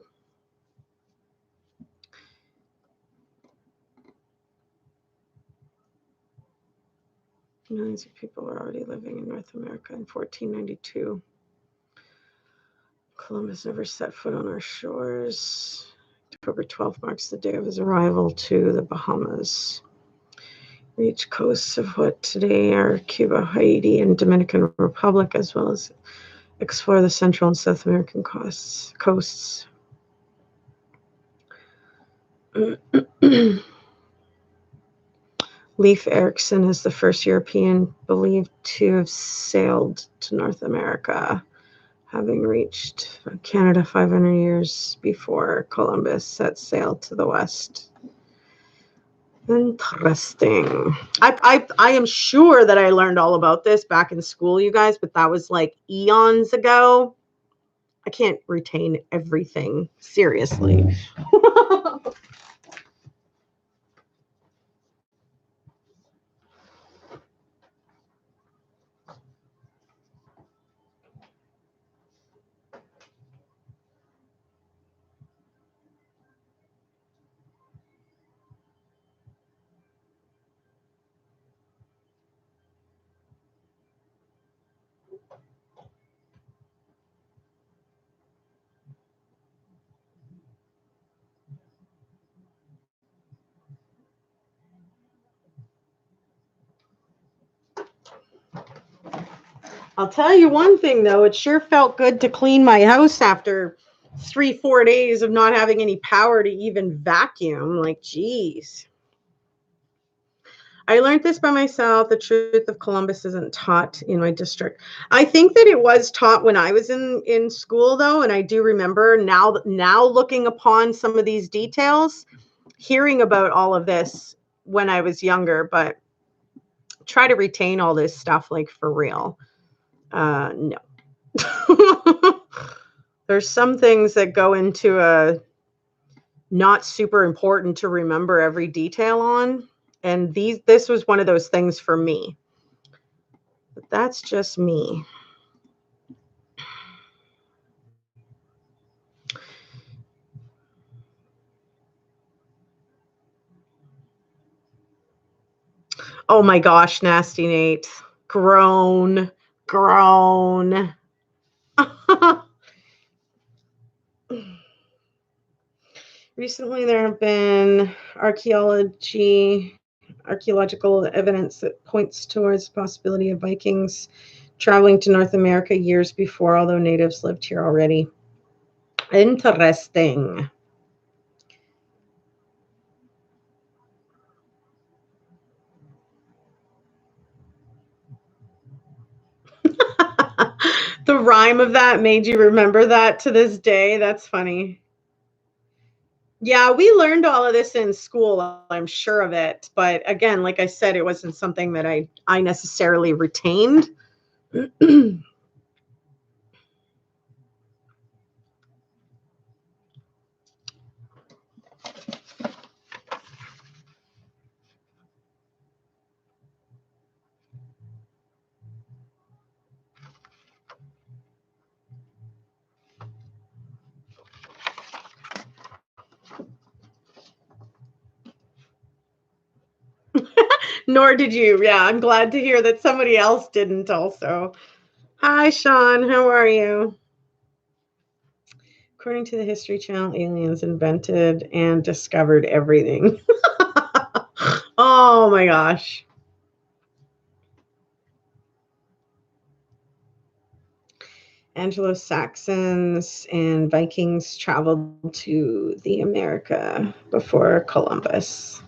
Millions of people were already living in North America in 1492. Columbus never set foot on our shores. October 12th marks the day of his arrival to the Bahamas. Reach coasts of what today are Cuba, Haiti, and Dominican Republic, as well as explore the Central and South American coasts. Leif Erikson is the first European believed to have sailed to North America, having reached Canada 500 years before Columbus set sail to the west. Interesting. I am sure that I learned all about this back in school, you guys, but that was like eons ago. I can't retain everything, seriously. I'll tell you one thing, though. It sure felt good to clean my house after 3-4 days of not having any power to even vacuum. Like, geez. I learned this by myself. The truth of Columbus isn't taught in my district. I think that it was taught when I was in school, though, and I do remember now looking upon some of these details, hearing about all of this when I was younger, but try to retain all this stuff like for real. No. There's some things that go into a not super important to remember every detail on. And this was one of those things for me. But that's just me. Oh my gosh, Nasty Nate. Grown. Recently, there have been archaeological evidence that points towards the possibility of Vikings traveling to North America years before, although natives lived here already. Interesting. The rhyme of that made you remember that to this day. That's funny. Yeah, we learned all of this in school, I'm sure of it. But again, like I said, it wasn't something that I necessarily retained. Nor did you. Yeah, I'm glad to hear that somebody else didn't also. Hi, Sean. How are you? According to the History Channel, aliens invented and discovered everything. Oh my gosh. Anglo-Saxons and Vikings traveled to the America before Columbus.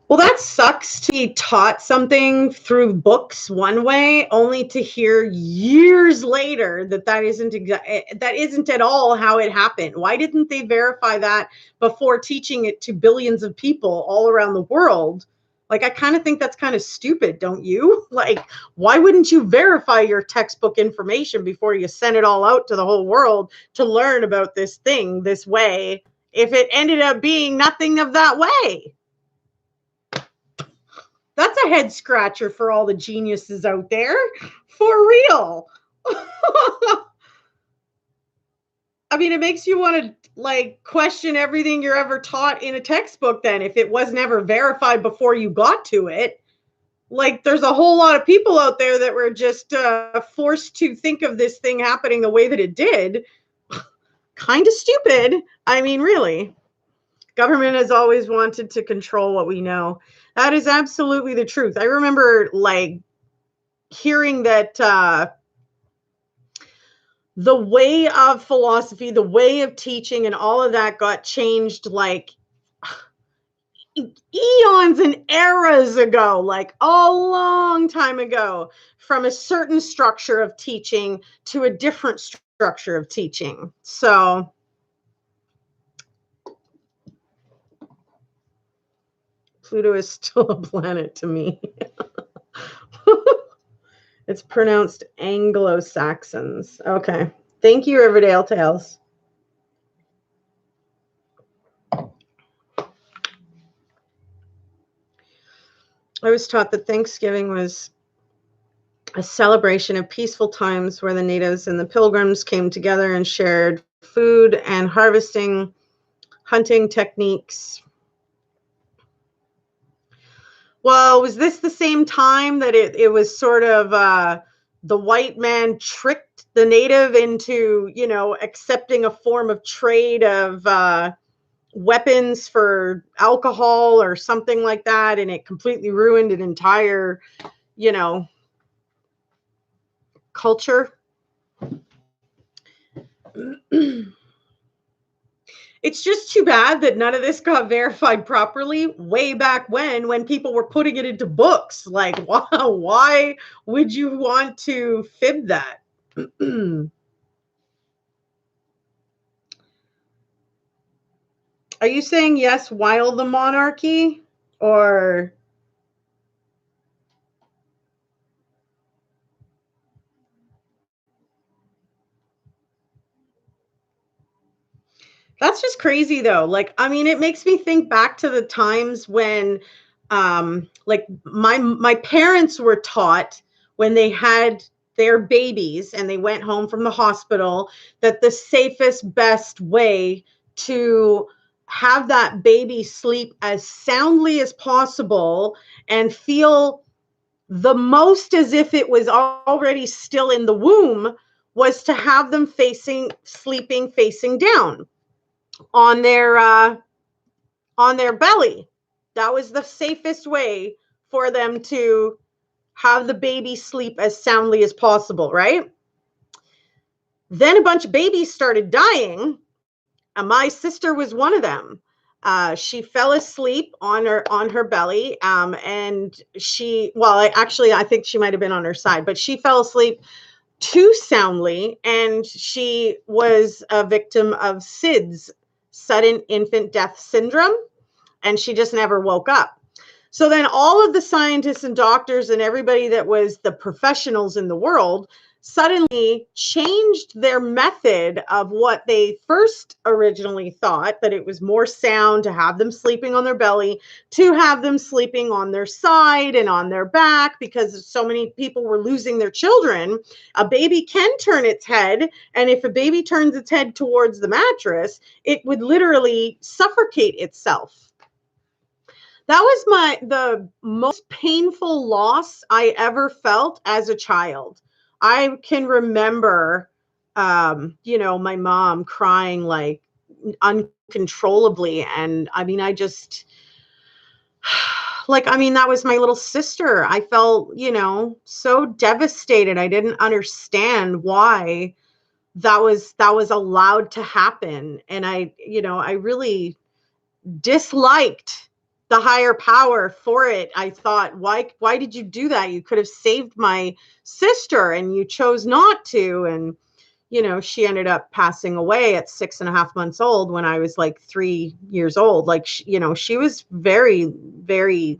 Well, that sucks to be taught something through books one way, only to hear years later that that isn't at all how it happened. Why didn't they verify that before teaching it to billions of people all around the world? Like, I kind of think that's kind of stupid, don't you? Like, why wouldn't you verify your textbook information before you send it all out to the whole world to learn about this thing this way if it ended up being nothing of that way? That's a head scratcher for all the geniuses out there. For real. I mean, it makes you want to like question everything you're ever taught in a textbook then if it was never verified before you got to it. Like, there's a whole lot of people out there that were just forced to think of this thing happening the way that it did. Kind of stupid. I mean, really. Government has always wanted to control what we know. That is absolutely the truth. I remember like hearing that the way of philosophy, the way of teaching, and all of that got changed like eons and eras ago, like a long time ago, from a certain structure of teaching to a different structure of teaching. So Pluto is still a planet to me. It's pronounced Anglo-Saxons. Okay. Thank you, Riverdale Tales. I was taught that Thanksgiving was a celebration of peaceful times where the natives and the pilgrims came together and shared food and harvesting, hunting techniques. Well, was this the same time that it was sort of the white man tricked the native into, accepting a form of trade of weapons for alcohol or something like that, and it completely ruined an entire, culture? It's just too bad that none of this got verified properly way back when people were putting it into books. Like, why would you want to fib that? Are you saying yes while the monarchy, or that's just crazy though. Like, I mean, it makes me think back to the times when like my parents were taught when they had their babies and they went home from the hospital that the safest best way to have that baby sleep as soundly as possible and feel the most as if it was already still in the womb was to have them sleeping facing down on their belly. That was the safest way for them to have the baby sleep as soundly as possible, right? Then a bunch of babies started dying, and my sister was one of them. She fell asleep on her belly, and I think she might have been on her side, but she fell asleep too soundly, and she was a victim of SIDS, sudden infant death syndrome, and she just never woke up. So then all of the scientists and doctors and everybody that was the professionals in the world suddenly changed their method of what they first originally thought, that it was more sound to have them sleeping on their belly, to have them sleeping on their side and on their back, because so many people were losing their children. A baby can turn its head, and if a baby turns its head towards the mattress, it would literally suffocate itself. That was the most painful loss I ever felt as a child. I can remember, my mom crying like uncontrollably, and I mean, I just like, I mean, that was my little sister. I felt, so devastated. I didn't understand why that was allowed to happen, and I really disliked the higher power for it. I thought, why did you do that? You could have saved my sister, and you chose not to. And she ended up passing away at 6.5 months old when I was like 3 years old. Like, she was very, very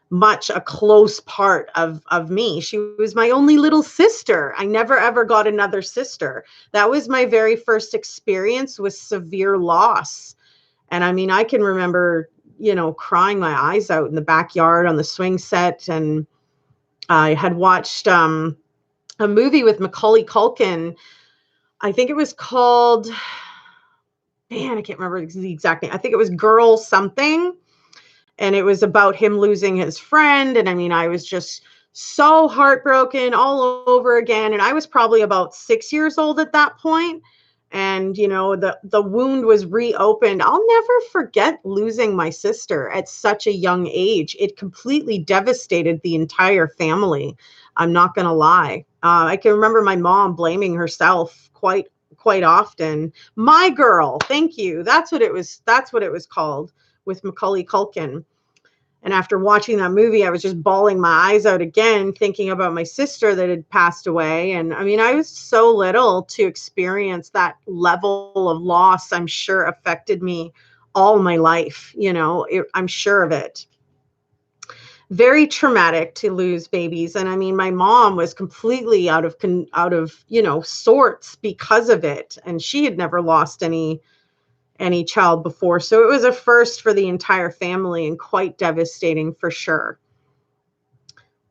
much a close part of me. She was my only little sister. I never ever got another sister. That was my very first experience with severe loss. And I mean, I can remember, crying my eyes out in the backyard on the swing set. And I had watched a movie with Macaulay Culkin. I think it was called, man, I can't remember the exact name. I think it was Girl Something. And it was about him losing his friend. And I mean, I was just so heartbroken all over again. And I was probably about 6 years old at that point. And the wound was reopened. I'll never forget losing my sister at such a young age. It completely devastated the entire family. I'm not going to lie. I can remember my mom blaming herself quite often. My Girl, thank you. That's what it was called, with Macaulay Culkin. And after watching that movie, I was just bawling my eyes out again, thinking about my sister that had passed away. And I mean, I was so little to experience that level of loss. I'm sure affected me all my life. I'm sure of it. Very traumatic to lose babies. And I mean, my mom was completely out of sorts because of it. And she had never lost any child before. So it was a first for the entire family and quite devastating for sure.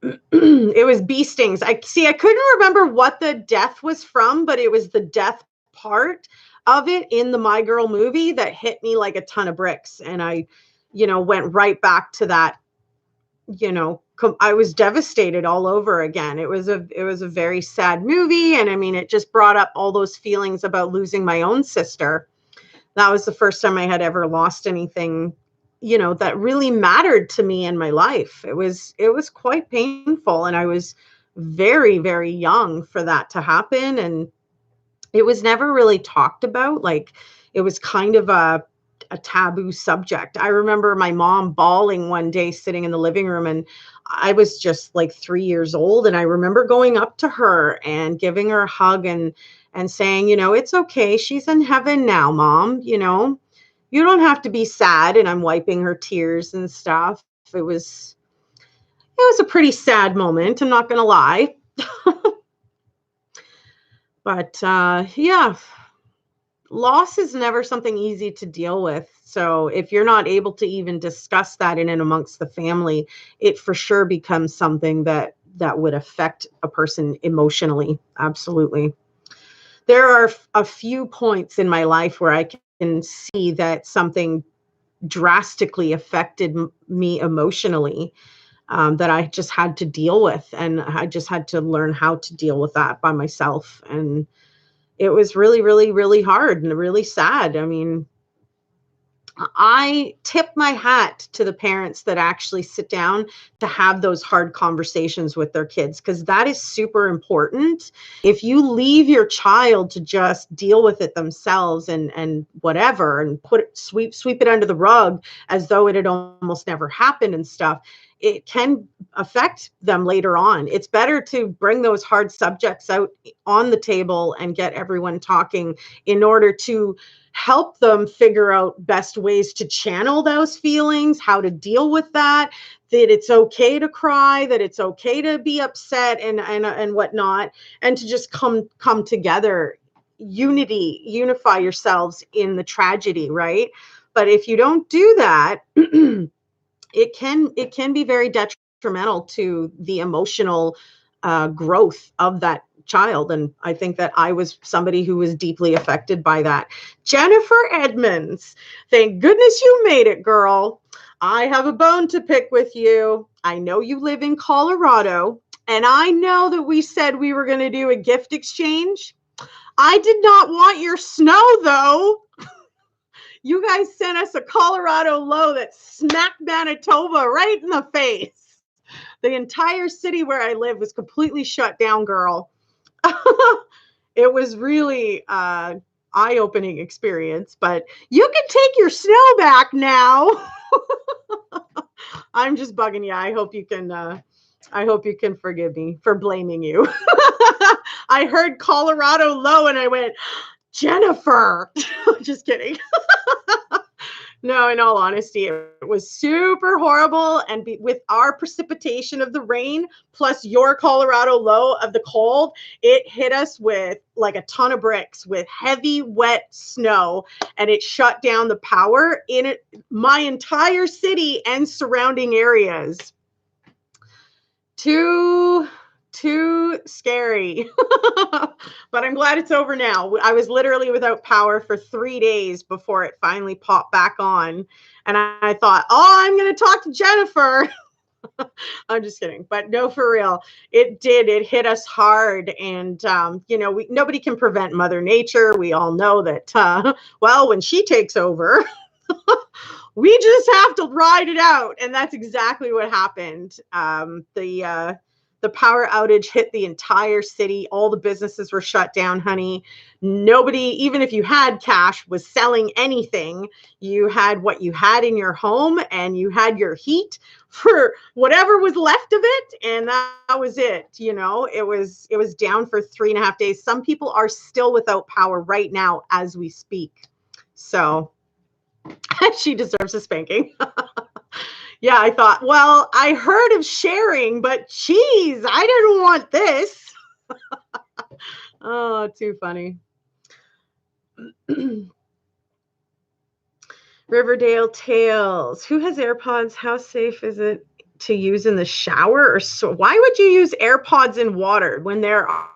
It was bee stings. I couldn't remember what the death was from, but it was the death part of it in the My Girl movie that hit me like a ton of bricks. And I, went right back to that, I was devastated all over again. It was a very sad movie. And I mean, it just brought up all those feelings about losing my own sister. That was the first time I had ever lost anything, that really mattered to me in my life. It was quite painful. And I was very, very young for that to happen. And it was never really talked about. Like, it was kind of a taboo subject. I remember my mom bawling one day sitting in the living room, and I was just like 3 years old. And I remember going up to her and giving her a hug and saying, it's okay. She's in heaven now, Mom. You don't have to be sad. And I'm wiping her tears and stuff. It was a pretty sad moment. I'm not going to lie. But yeah, loss is never something easy to deal with. So if you're not able to even discuss that in and amongst the family, it for sure becomes something that would affect a person emotionally. Absolutely. There are a few points in my life where I can see that something drastically affected me emotionally, that I just had to deal with. And I just had to learn how to deal with that by myself. And it was really, really, really hard and really sad. I mean, I tip my hat to the parents that actually sit down to have those hard conversations with their kids, because that is super important. If you leave your child to just deal with it themselves and whatever, and sweep it under the rug as though it had almost never happened and stuff, it can affect them later on. It's better to bring those hard subjects out on the table and get everyone talking in order to help them figure out best ways to channel those feelings, how to deal with that it's okay to cry, that it's okay to be upset and whatnot, and to just come together, unify yourselves in the tragedy, right? But if you don't do that, it can be very detrimental to the emotional growth of that child. And I think that I was somebody who was deeply affected by that. Jennifer Edmonds, thank goodness you made it, girl. I have a bone to pick with you. I know you live in Colorado, and I know that we said we were going to do a gift exchange. I did not want your snow, though. You guys sent us a Colorado low that smacked Manitoba right in the face. The entire city where I live was completely shut down, girl. It was really eye-opening experience, but you can take your snow back now. I'm just bugging you. I hope you can forgive me for blaming you. I heard Colorado low and I went, Jennifer. Just kidding. No, in all honesty, it was super horrible. And with our precipitation of the rain, plus your Colorado low of the cold, it hit us with like a ton of bricks with heavy, wet snow. And it shut down the power in my entire city and surrounding areas. Too scary. But I'm glad it's over now. I was literally without power for 3 days before it finally popped back on. And I thought, oh, I'm going to talk to Jennifer. I'm just kidding. But no, for real, it did. It hit us hard. And, nobody can prevent Mother Nature. We all know that, when she takes over, we just have to ride it out. And that's exactly what happened. The power outage hit the entire city. All the businesses were shut down, honey. Nobody, even if you had cash, was selling anything. You had what you had in your home and you had your heat for whatever was left of it. And that was it. It was down for 3.5 days. Some people are still without power right now as we speak. So she deserves a spanking. Yeah, I thought, well, I heard of sharing, but geez, I didn't want this. Oh, too funny. Riverdale Tales. Who has AirPods? How safe is it to use in the shower? Or so? Why would you use AirPods in water when there are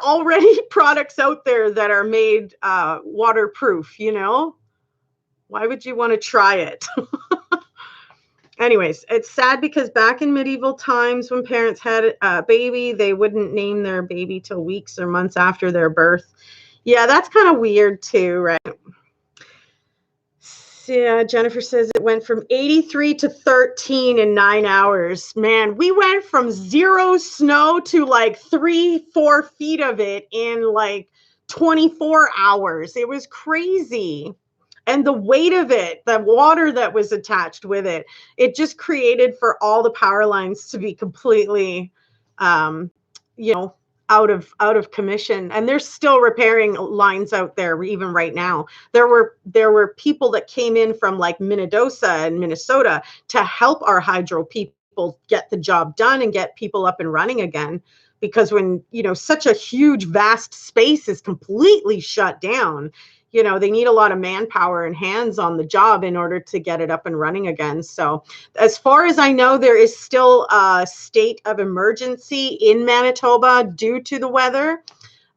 already products out there that are made waterproof? Why would you want to try it? Anyways, it's sad because back in medieval times when parents had a baby, they wouldn't name their baby till weeks or months after their birth. Yeah, that's kind of weird too, right? Yeah, Jennifer says it went from 83 to 13 in 9 hours. Man, we went from 0 snow to like 3-4 feet of it in like 24 hours. It was crazy. And the weight of it, the water that was attached with it, it just created for all the power lines to be completely, out of commission. And they're still repairing lines out there even right now. There were people that came in from like Minnesota to help our hydro people get the job done and get people up and running again. Because when, such a huge, vast space is completely shut down, they need a lot of manpower and hands on the job in order to get it up and running again. So as far as I know, there is still a state of emergency in Manitoba due to the weather.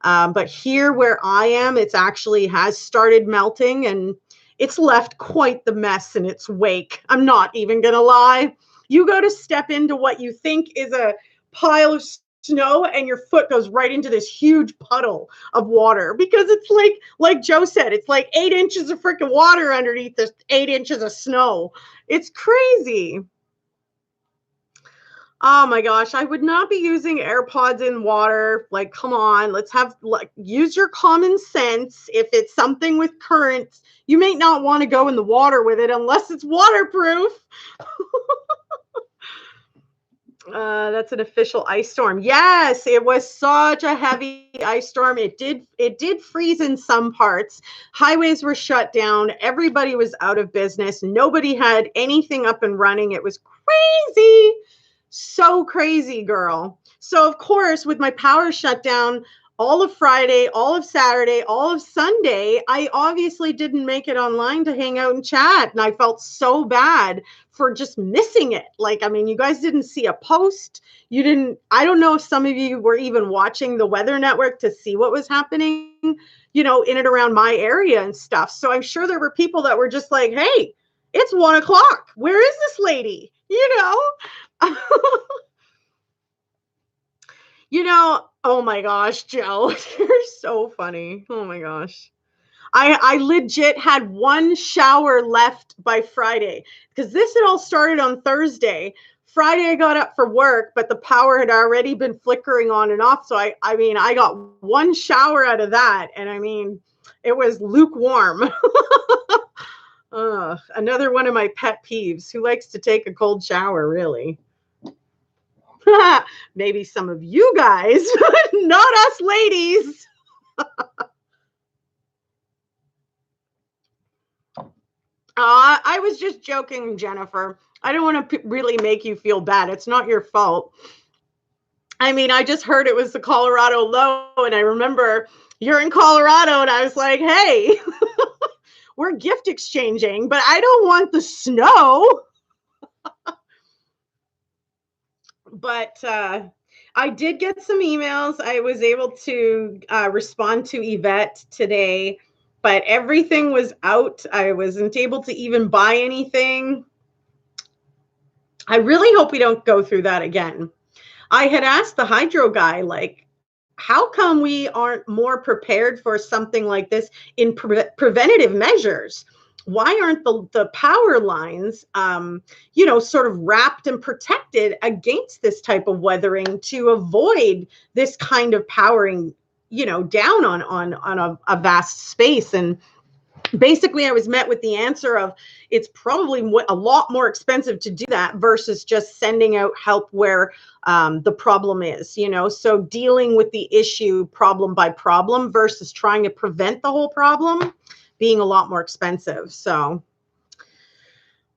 But here where I am, it's actually has started melting and it's left quite the mess in its wake. I'm not even going to lie. You go to step into what you think is a pile of snow and your foot goes right into this huge puddle of water because it's like Joe said, it's like 8 inches of freaking water underneath this 8 inches of snow. It's crazy. Oh my gosh, I would not be using AirPods in water. Like, come on, let's use your common sense. If it's something with currents, you may not want to go in the water with it unless it's waterproof. That's an official ice storm. Yes, it was such a heavy ice storm. It did freeze in some parts. Highways were shut down. Everybody was out of business. Nobody had anything up and running. It was crazy. So crazy, girl. So of course, with my power shut down all of Friday, all of Saturday, all of Sunday, I obviously didn't make it online to hang out and chat. And I felt so bad for just missing it. Like, I mean, you guys didn't see a post. I don't know if some of you were even watching the Weather Network to see what was happening, in and around my area and stuff. So I'm sure there were people that were just like, hey, It's 1 o'clock. Where is this lady? Oh my gosh, Joe, you're so funny. Oh my gosh. I legit had one shower left by Friday because this had all started on Thursday. Friday I got up for work, but the power had already been flickering on and off. So I got one shower out of that, and I mean, it was lukewarm. Another one of my pet peeves. Who likes to take a cold shower, really? Maybe some of you guys, but not us ladies. I was just joking, Jennifer. I don't want to really make you feel bad. It's not your fault. I mean, I just heard it was the Colorado low, and I remember you're in Colorado, and I was like, hey, we're gift exchanging, but I don't want the snow. But I did get some emails. I was able to respond to Yvette today, but everything was out. I wasn't able to even buy anything. I really hope we don't go through that again. I had asked the hydro guy, like, how come we aren't more prepared for something like this in preventative measures? Why aren't the power lines, sort of wrapped and protected against this type of weathering to avoid this kind of powering, down on a vast space? And basically, I was met with the answer of it's probably a lot more expensive to do that versus just sending out help where the problem is, so dealing with the issue problem by problem versus trying to prevent the whole problem being a lot more expensive. So,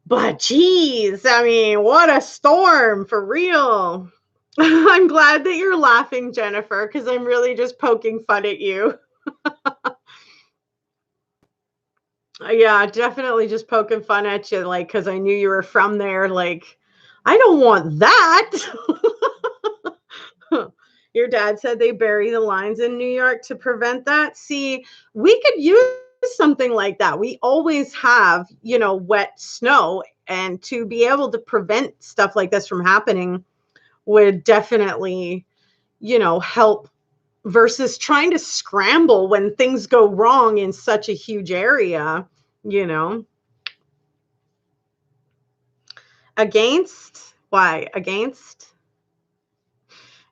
but geez, I mean, what a storm for real. I'm glad that you're laughing, Jennifer, because I'm really just poking fun at you. Yeah, definitely just poking fun at you, like, because I knew you were from there. Like, I don't want that. Your dad said they bury the lines in New York to prevent that. See, we could use something like that. We always have, wet snow, and to be able to prevent stuff like this from happening would definitely, help versus trying to scramble when things go wrong in such a huge area, Against? Why? Against?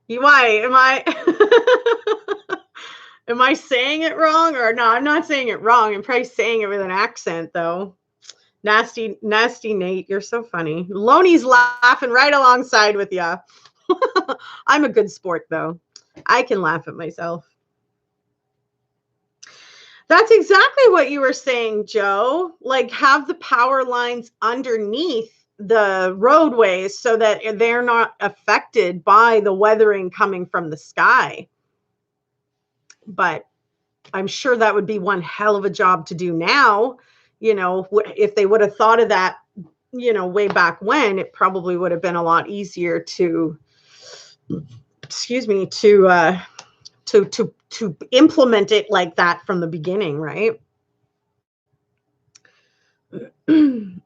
Why? Am I saying it wrong? Or no, I'm not saying it wrong. I'm probably saying it with an accent, though. Nasty Nate, you're so funny. Loney's laughing right alongside with you. I'm a good sport, though. I can laugh at myself. That's exactly what you were saying, Joe. Like, have the power lines underneath the roadways so that they're not affected by the weathering coming from the sky. But I'm sure that would be one hell of a job to do now. If they would have thought of that, way back when, it probably would have been a lot easier to implement it like that from the beginning, right? In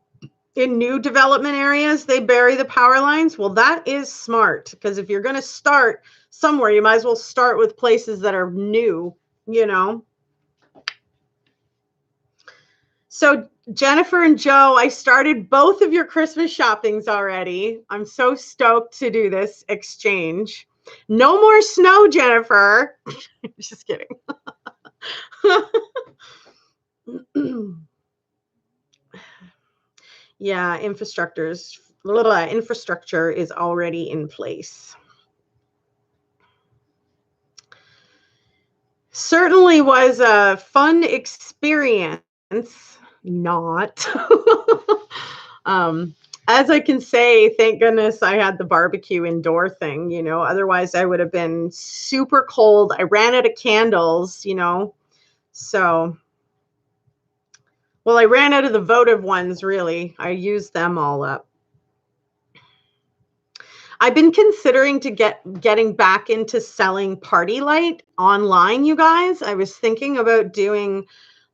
new development areas, they bury the power lines. Well, that is smart, because if you're going to start somewhere, you might as well start with places that are new, So Jennifer and Joe, I started both of your Christmas shoppings already. I'm so stoked to do this exchange. No more snow, Jennifer. Just kidding. Yeah, infrastructure is already in place. Certainly was a fun experience. Not. As I can say, thank goodness I had the barbecue indoor thing, otherwise I would have been super cold. I ran out of candles, so, well, I ran out of the votive ones, really. I used them all up. I've been considering getting back into selling Party Light online, you guys. I was thinking about doing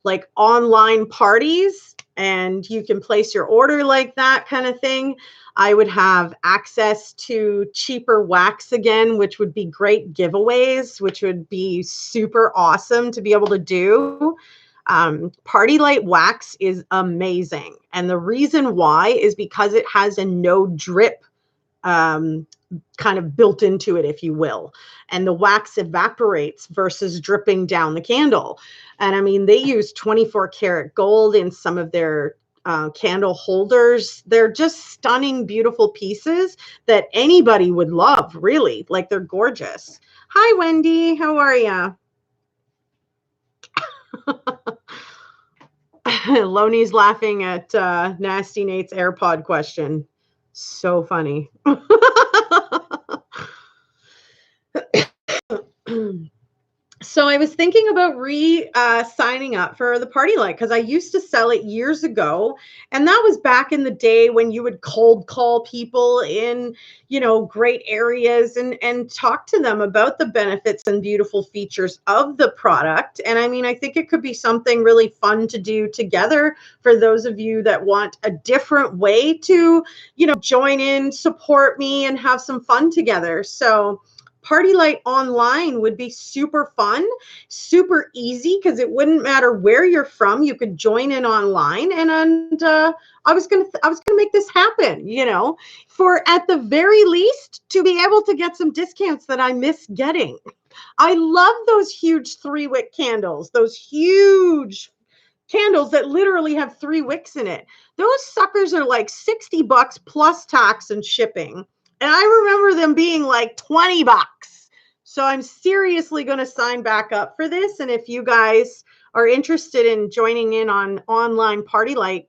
like online parties and you can place your order like that kind of thing. I would have access to cheaper wax again, which would be great giveaways, which would be super awesome to be able to do. Party Light wax is amazing. And the reason why is because it has a no drip kind of built into it, if you will. And the wax evaporates versus dripping down the candle. And I mean, they use 24 karat gold in some of their candle holders. They're just stunning, beautiful pieces that anybody would love, really. Like, they're gorgeous. Hi, Wendy. How are you? Loney's laughing at Nasty Nate's AirPod question. So funny. So I was thinking about signing up for the Party Light because I used to sell it years ago. And that was back in the day when you would cold call people in, great areas and talk to them about the benefits and beautiful features of the product. And I mean, I think it could be something really fun to do together for those of you that want a different way to, join in, support me, and have some fun together. So Party Light online would be super fun, super easy, because it wouldn't matter where you're from. You could join in online, and I was gonna make this happen. For at the very least to be able to get some discounts that I miss getting. I love those huge 3-wick candles. Those huge candles that literally have 3 wicks in it. Those suckers are like $60 plus tax and shipping. And I remember them being like $20. So I'm seriously going to sign back up for this. And if you guys are interested in joining in on online Party Light,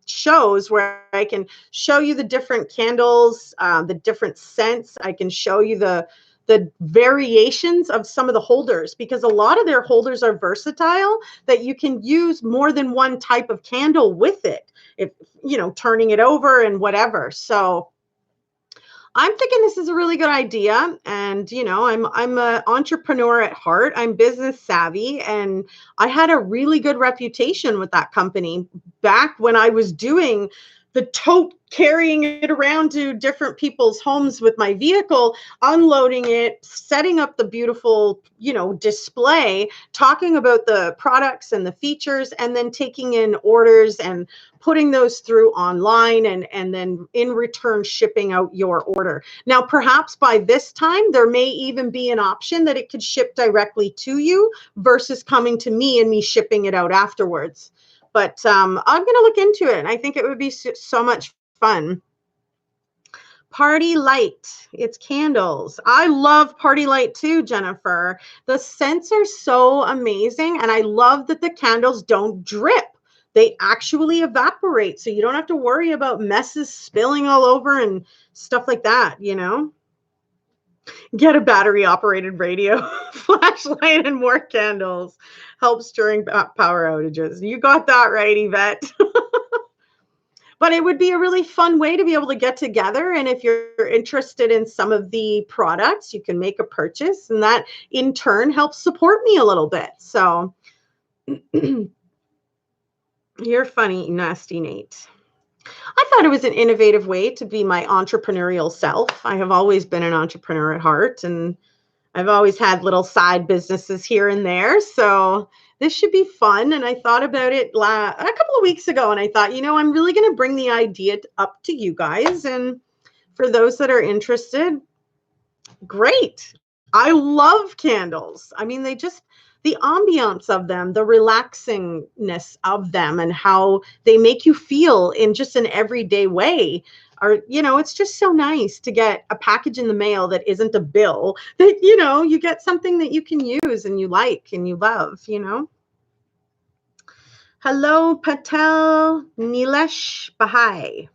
shows where I can show you the different candles, the different scents, I can show you the variations of some of the holders, because a lot of their holders are versatile, that you can use more than one type of candle with it, if turning it over and whatever. So I'm thinking this is a really good idea. And, I'm an entrepreneur at heart. I'm business savvy. And I had a really good reputation with that company back when I was doing the tote, carrying it around to different people's homes with my vehicle, unloading it, setting up the beautiful, display, talking about the products and the features, and then taking in orders and putting those through online, and then in return shipping out your order. Now, perhaps by this time, there may even be an option that it could ship directly to you versus coming to me and me shipping it out afterwards. But I'm going to look into it. I think it would be so much fun. Party Light. It's candles. I love Party Light too, Jennifer. The scents are so amazing. And I love that the candles don't drip. They actually evaporate. So you don't have to worry about messes spilling all over and stuff like that, Get a battery operated radio, flashlight, and more candles. Helps during power outages. You got that right, Yvette. But it would be a really fun way to be able to get together. And if you're interested in some of the products, you can make a purchase, and that in turn helps support me a little bit. So you're funny, Nasty Nate. I thought it was an innovative way to be my entrepreneurial self. I have always been an entrepreneur at heart, and I've always had little side businesses here and there. So this should be fun. And I thought about it a couple of weeks ago, and I thought, I'm really going to bring the idea up to you guys. And for those that are interested, great. I love candles. I mean, the ambiance of them, the relaxingness of them, and how they make you feel in just an everyday way it's just so nice to get a package in the mail that isn't a bill, that, you get something that you can use and you like and you love, Hello, Patel Nilesh Bahai.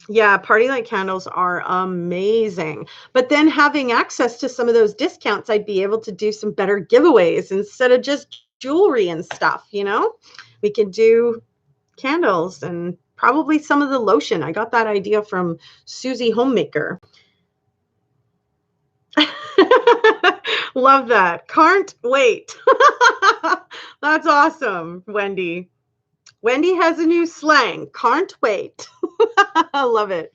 Yeah, Party Light candles are amazing. But then having access to some of those discounts, I'd be able to do some better giveaways instead of just jewelry and stuff, We could do candles and probably some of the lotion. I got that idea from Susie Homemaker. Love that. Can't wait. That's awesome, Wendy. Wendy has a new slang. Can't wait. I love it.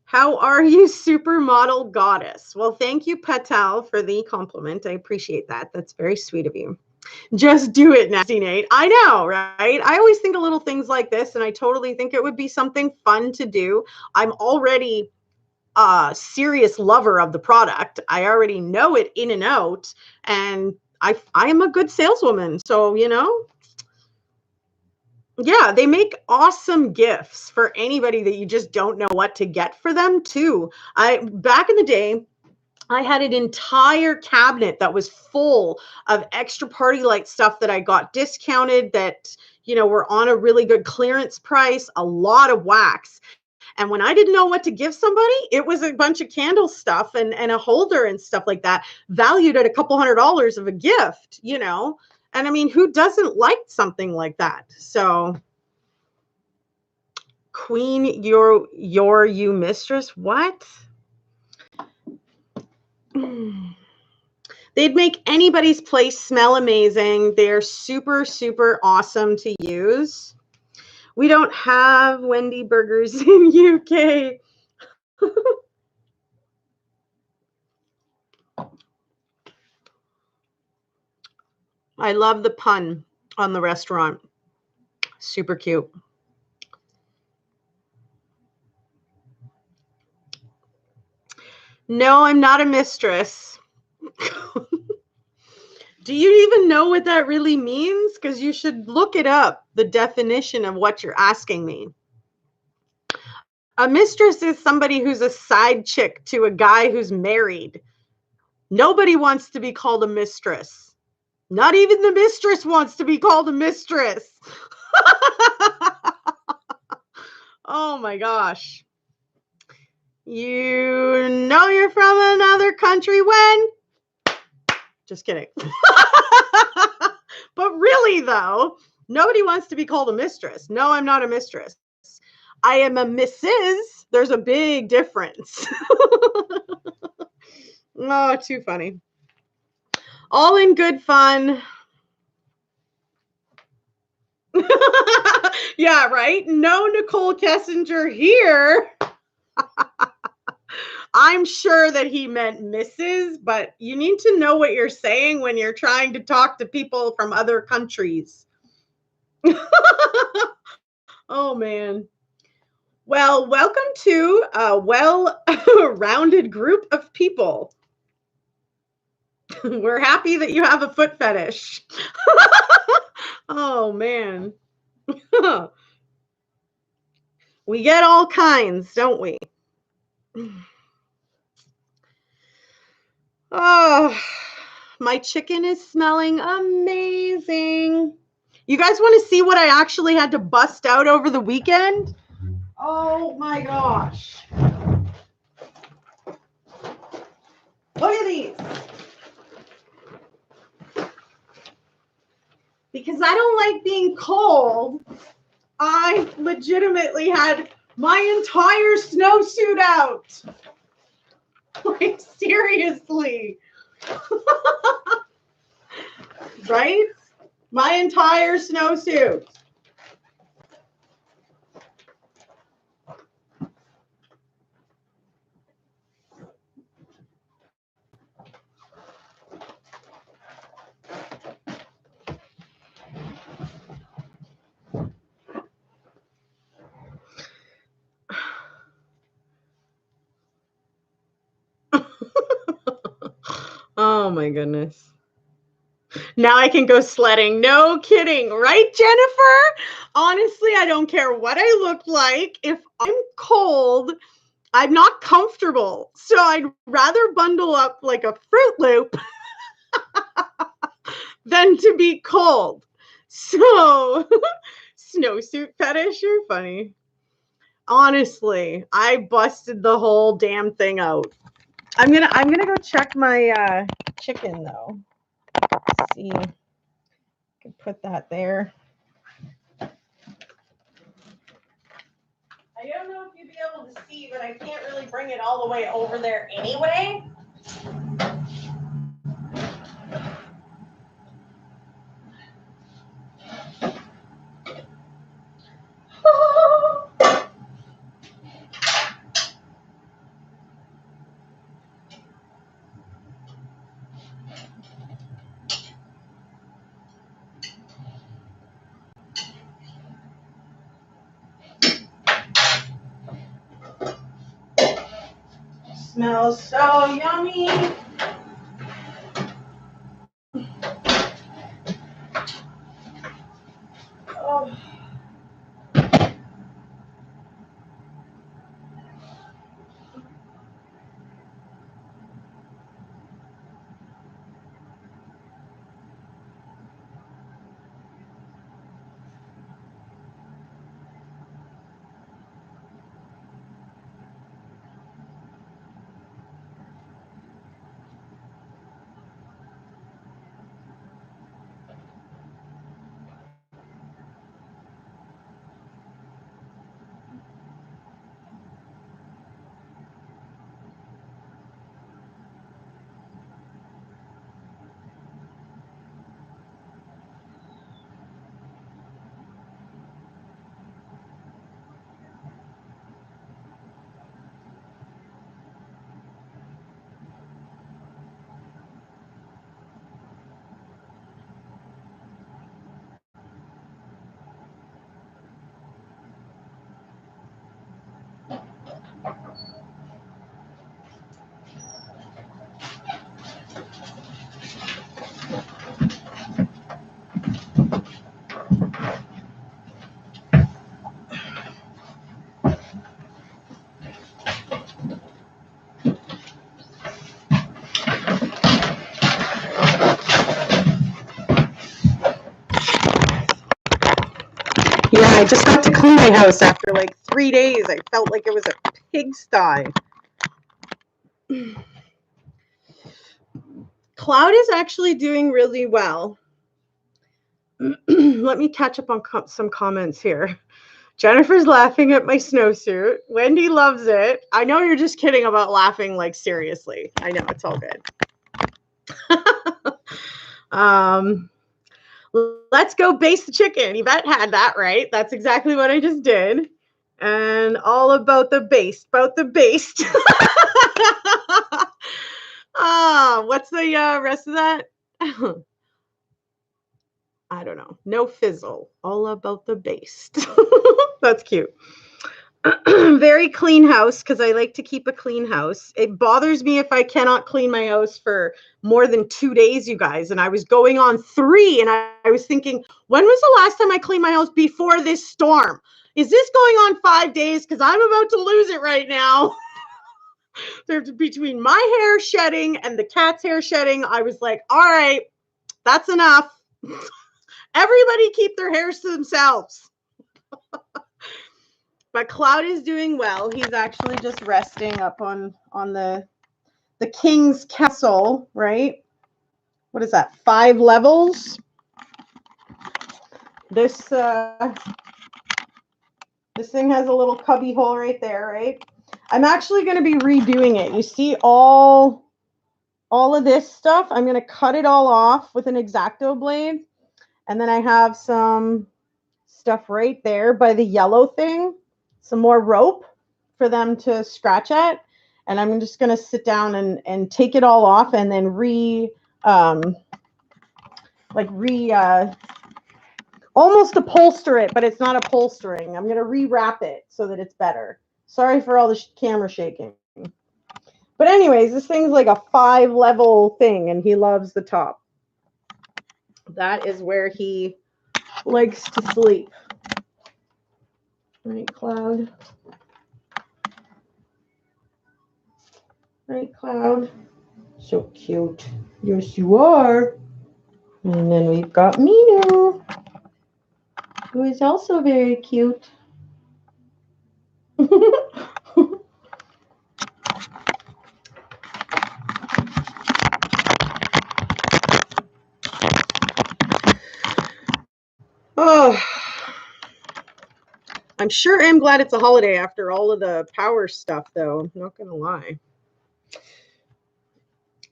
How are you, supermodel goddess? Well, thank you, Patel, for the compliment. I appreciate that. That's very sweet of you. Just do it, Nasty Nate. I know, right? I always think of little things like this, and I totally think it would be something fun to do. I'm already a serious lover of the product. I already know it in and out, and I am a good saleswoman. So, yeah, they make awesome gifts for anybody that you just don't know what to get for them too. Back in the day, I had an entire cabinet that was full of extra party light stuff that I got discounted that, were on a really good clearance price, a lot of wax. And when I didn't know what to give somebody, it was a bunch of candle stuff and a holder and stuff like that, valued at a couple $100 of a gift. And I mean, who doesn't like something like that? So, Queen, you mistress? What? They'd make anybody's place smell amazing. They're super, super awesome to use. We don't have Wendy burgers in UK. I love the pun on the restaurant. Super cute. No, I'm not a mistress. Do you even know what that really means? Because you should look it up, the definition of what you're asking me. A mistress is somebody who's a side chick to a guy who's married. Nobody wants to be called a mistress. Not even the mistress wants to be called a mistress. Oh my gosh. You know you're from another country when? Just kidding. But really, though, nobody wants to be called a mistress. No, I'm not a mistress. I am a Mrs. There's a big difference. Oh, too funny. All in good fun. Yeah, right? No Nicole Kessinger here. I'm sure that he meant Mrs., but you need to know what you're saying when you're trying to talk to people from other countries. Oh, man. Well, welcome to a well-rounded group of people. We're happy that you have a foot fetish. Oh, man. We get all kinds, don't we? Oh, my chicken is smelling amazing. You guys want to see what I actually had to bust out over the weekend? Oh my gosh. Look at these. Because I don't like being cold, I legitimately had my entire snowsuit out. Like, seriously. Right? My entire snowsuit. Oh my goodness. Now I can go sledding. No kidding. Right, Jennifer? Honestly, I don't care what I look like. If I'm cold, I'm not comfortable. So I'd rather bundle up like a Fruit Loop than to be cold. So, snowsuit fetish, you're funny. Honestly, I busted the whole damn thing out. I'm gonna go check my chicken though. Let's see. I can put that there. I don't know if you'd be able to see, but I can't really bring it all the way over there anyway. smells so yummy. Oh. Yeah, I just got to clean my house after like 3 days. I felt like it was a pigsty. Cloud is actually doing really well. Let me catch up on some comments here. Jennifer's laughing at my snowsuit. Wendy loves it. I know you're just kidding about laughing, like seriously. I know, it's all good. Let's go baste the chicken. Yvette had that right. That's exactly what I just did. And all about the baste, what's the rest of that? I don't know. No fizzle. All about the baste. That's cute. Very clean house because I like to keep a clean house. It bothers me if I cannot clean my house for more than 2 days, you guys. And I was going on 3, and I was thinking, when was the last time I cleaned my house before this storm? Is this going on 5 days? Because I'm about to lose it right now. Between my hair shedding and the cat's hair shedding, I was like, all right, that's enough. Everybody keep their hairs to themselves. But Cloud is doing well. He's actually just resting up on the king's castle, right? What is that? 5 levels. This thing has a little cubby hole right there, right? I'm actually going to be redoing it. You see all of this stuff? I'm going to cut it all off with an X-Acto blade. And then I have some stuff right there by the yellow thing. Some more rope for them to scratch at. And I'm just going to sit down and take it all off and then almost upholster it, but it's not upholstering. I'm going to rewrap it so that it's better. Sorry for all the camera shaking. But anyways, this thing's like a 5-level thing, and he loves the top. That is where he likes to sleep. Right, Cloud? Right, Cloud? So cute. Yes, you are. And then we've got Minu, who is also very cute. Oh, I'm sure I'm glad it's a holiday after all of the power stuff, though. I'm not going to lie.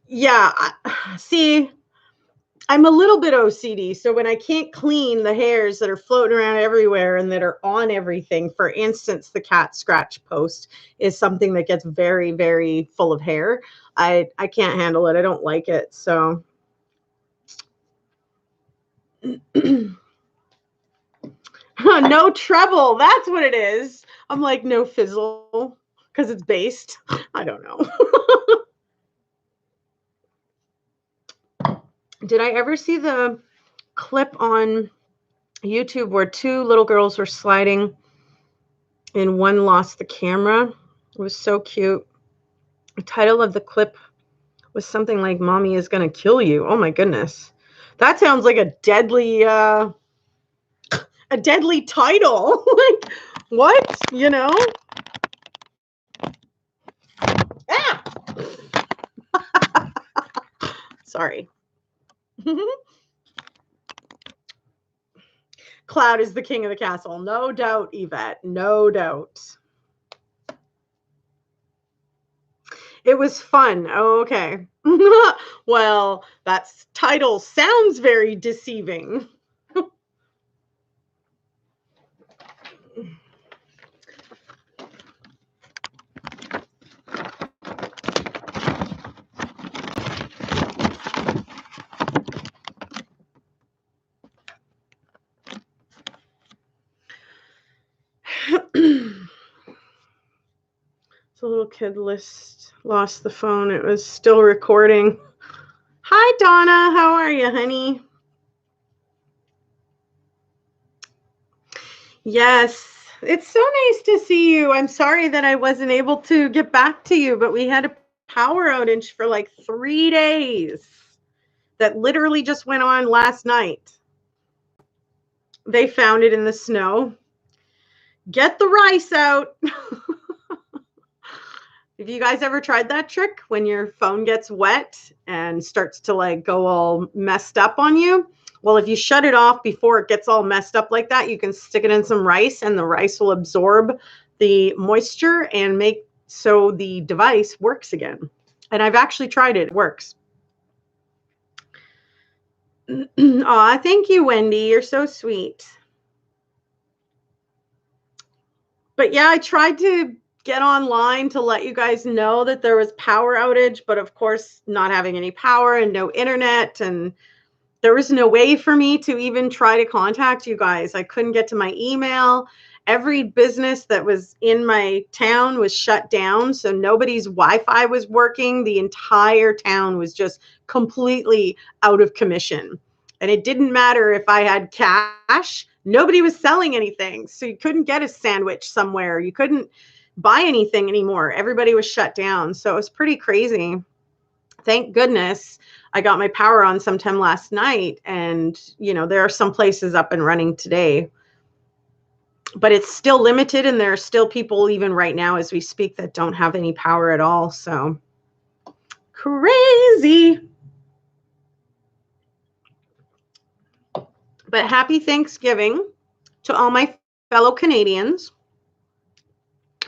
Yeah, see, I'm a little bit OCD, so when I can't clean the hairs that are floating around everywhere and that are on everything, for instance, the cat scratch post is something that gets very, very full of hair. I can't handle it. I don't like it, so. No trouble. That's what it is. I'm like, no fizzle. because it's based. I don't know. Did I ever see the clip on YouTube where two little girls were sliding and one lost the camera? It was so cute. The title of the clip was something like "Mommy is gonna kill you." Oh my goodness. That sounds like a deadly title. Like, what? You know? Ah! Sorry. Cloud is the king of the castle. No doubt, Yvette. No doubt. It was fun. Oh, okay. Well, that title sounds very deceiving. The little kid lost the phone. It was still recording. Hi, Donna. How are you, honey? Yes, it's so nice to see you. I'm sorry that I wasn't able to get back to you, but we had a power outage for like 3 days that literally just went on last night. They found it in the snow. Get the rice out. Have you guys ever tried that trick when your phone gets wet and starts to like go all messed up on you? Well, if you shut it off before it gets all messed up like that, you can stick it in some rice and the rice will absorb the moisture and make so the device works again. And I've actually tried it. It works. Aw, thank you, Wendy. You're so sweet. But yeah, I tried to get online to let you guys know that there was power outage, but of course, not having any power and no internet, and there was no way for me to even try to contact you guys. I couldn't get to my email. Every business that was in my town was shut down, so nobody's Wi-Fi was working. The entire town was just completely out of commission. And it didn't matter if I had cash. Nobody was selling anything. So you couldn't get a sandwich somewhere. You couldn't buy anything anymore. Everybody was shut down. So it was pretty crazy. Thank goodness I got my power on sometime last night. And, you know, there are some places up and running today. But it's still limited, and there are still people even right now as we speak that don't have any power at all. So crazy. But happy Thanksgiving to all my fellow Canadians.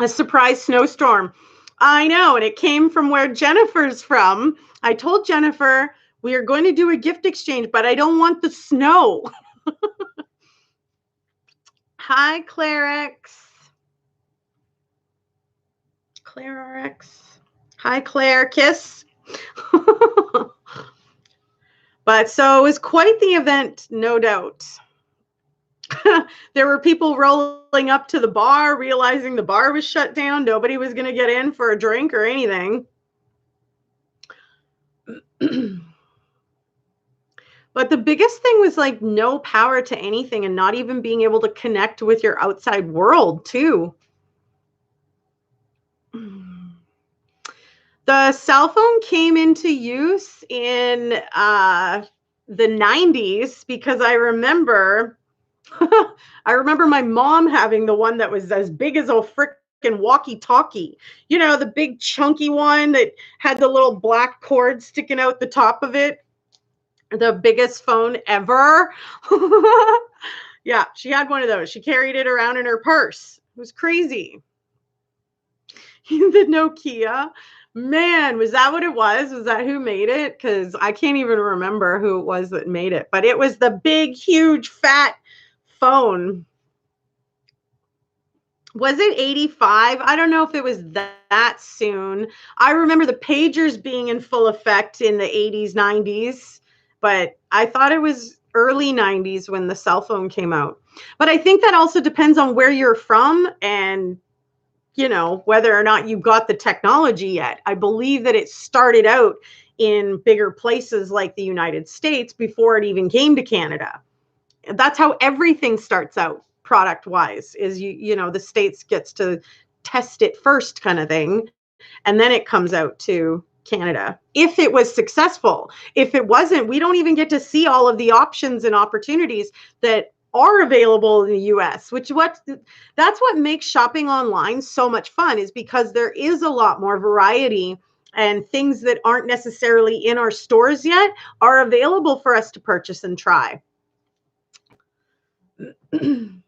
A surprise snowstorm. I know, and it came from where Jennifer's from. I told Jennifer we are going to do a gift exchange, but I don't want the snow. Hi, ClareX. ClareRx. Hi, Claire. Kiss. But so it was quite the event, no doubt. There were people rolling up to the bar, realizing the bar was shut down. Nobody was going to get in for a drink or anything. But the biggest thing was like no power to anything and not even being able to connect with your outside world too. The cell phone came into use in the 90s because I remember my mom having the one that was as big as a frickin' walkie-talkie. You know, the big chunky one that had the little black cord sticking out the top of it. The biggest phone ever. Yeah, she had one of those. She carried it around in her purse. It was crazy. The Nokia. Man, was that what it was? Was that who made it? Because I can't even remember who it was that made it. But it was the big, huge, fat phone. Was it 85? I don't know if it was that soon. I remember the pagers being in full effect in the 80s, 90s. But I thought it was early 90s when the cell phone came out. But I think that also depends on where you're from and you know, whether or not you got the technology yet. I believe that it started out in bigger places like the United States before it even came to Canada. That's how everything starts out product wise, is you know, the States gets to test it first kind of thing, and then it comes out to Canada if it was successful. If it wasn't, we don't even get to see all of the options and opportunities that are available in the US, that's what makes shopping online so much fun, is because there is a lot more variety, and things that aren't necessarily in our stores yet are available for us to purchase and try. In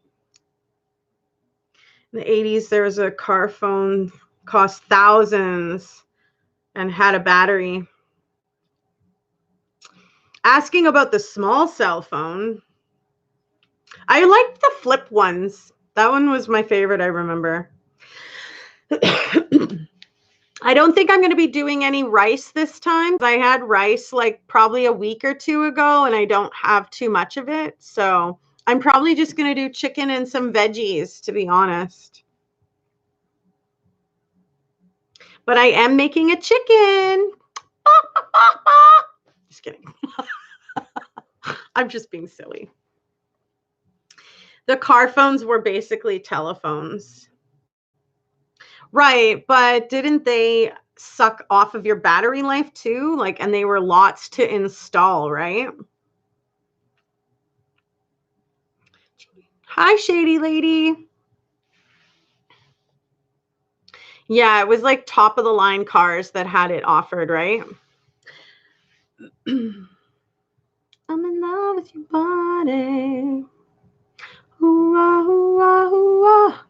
the 80s, there was a car phone, cost thousands and had a battery. Asking about the small cell phone. I liked the flip ones. That one was my favorite, I remember. I don't think I'm going to be doing any rice this time. I had rice like probably a week or two ago, and I don't have too much of it. So I'm probably just going to do chicken and some veggies, to be honest. But I am making a chicken. Just kidding. I'm just being silly. The car phones were basically telephones. Right, but didn't they suck off of your battery life too? Like, and they were lots to install, right? Hi, Shady Lady. Yeah, it was like top of the line cars that had it offered, right? I'm in love with your body. Ooh-ah, ooh-ah, ooh-ah.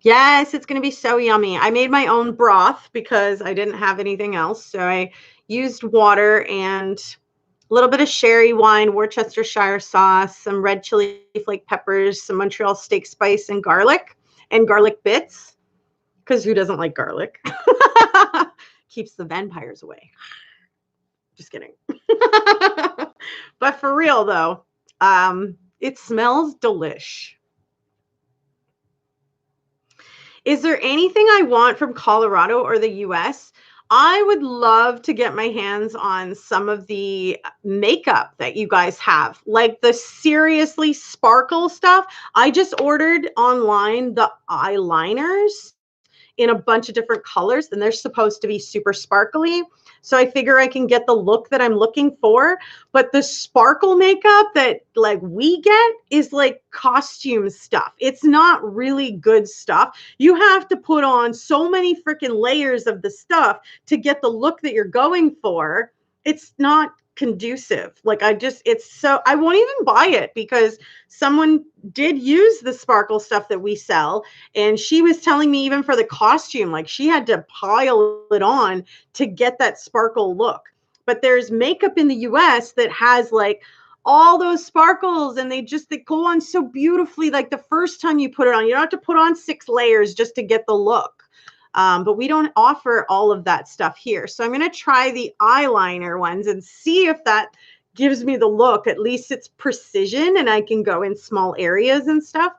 Yes, it's going to be so yummy. I made my own broth because I didn't have anything else. So I used water and a little bit of sherry wine, Worcestershire sauce, some red chili flake peppers, some Montreal steak spice, and garlic bits. Because who doesn't like garlic? Keeps the vampires away. Just kidding. But for real, though, it smells delish. Is there anything I want from Colorado or the US? I would love to get my hands on some of the makeup that you guys have, like the seriously sparkle stuff. I just ordered online the eyeliners in a bunch of different colors, and they're supposed to be super sparkly. So I figure I can get the look that I'm looking for. But the sparkle makeup that like we get is like costume stuff. It's not really good stuff. You have to put on so many freaking layers of the stuff to get the look that you're going for. It's not conducive. Like I won't even buy it because someone did use the sparkle stuff that we sell, and she was telling me even for the costume, like she had to pile it on to get that sparkle look. But there's makeup in the US that has like all those sparkles, and they go on so beautifully. Like the first time you put it on, you don't have to put on 6 layers just to get the look. But we don't offer all of that stuff here. So I'm going to try the eyeliner ones and see if that gives me the look. At least it's precision and I can go in small areas and stuff.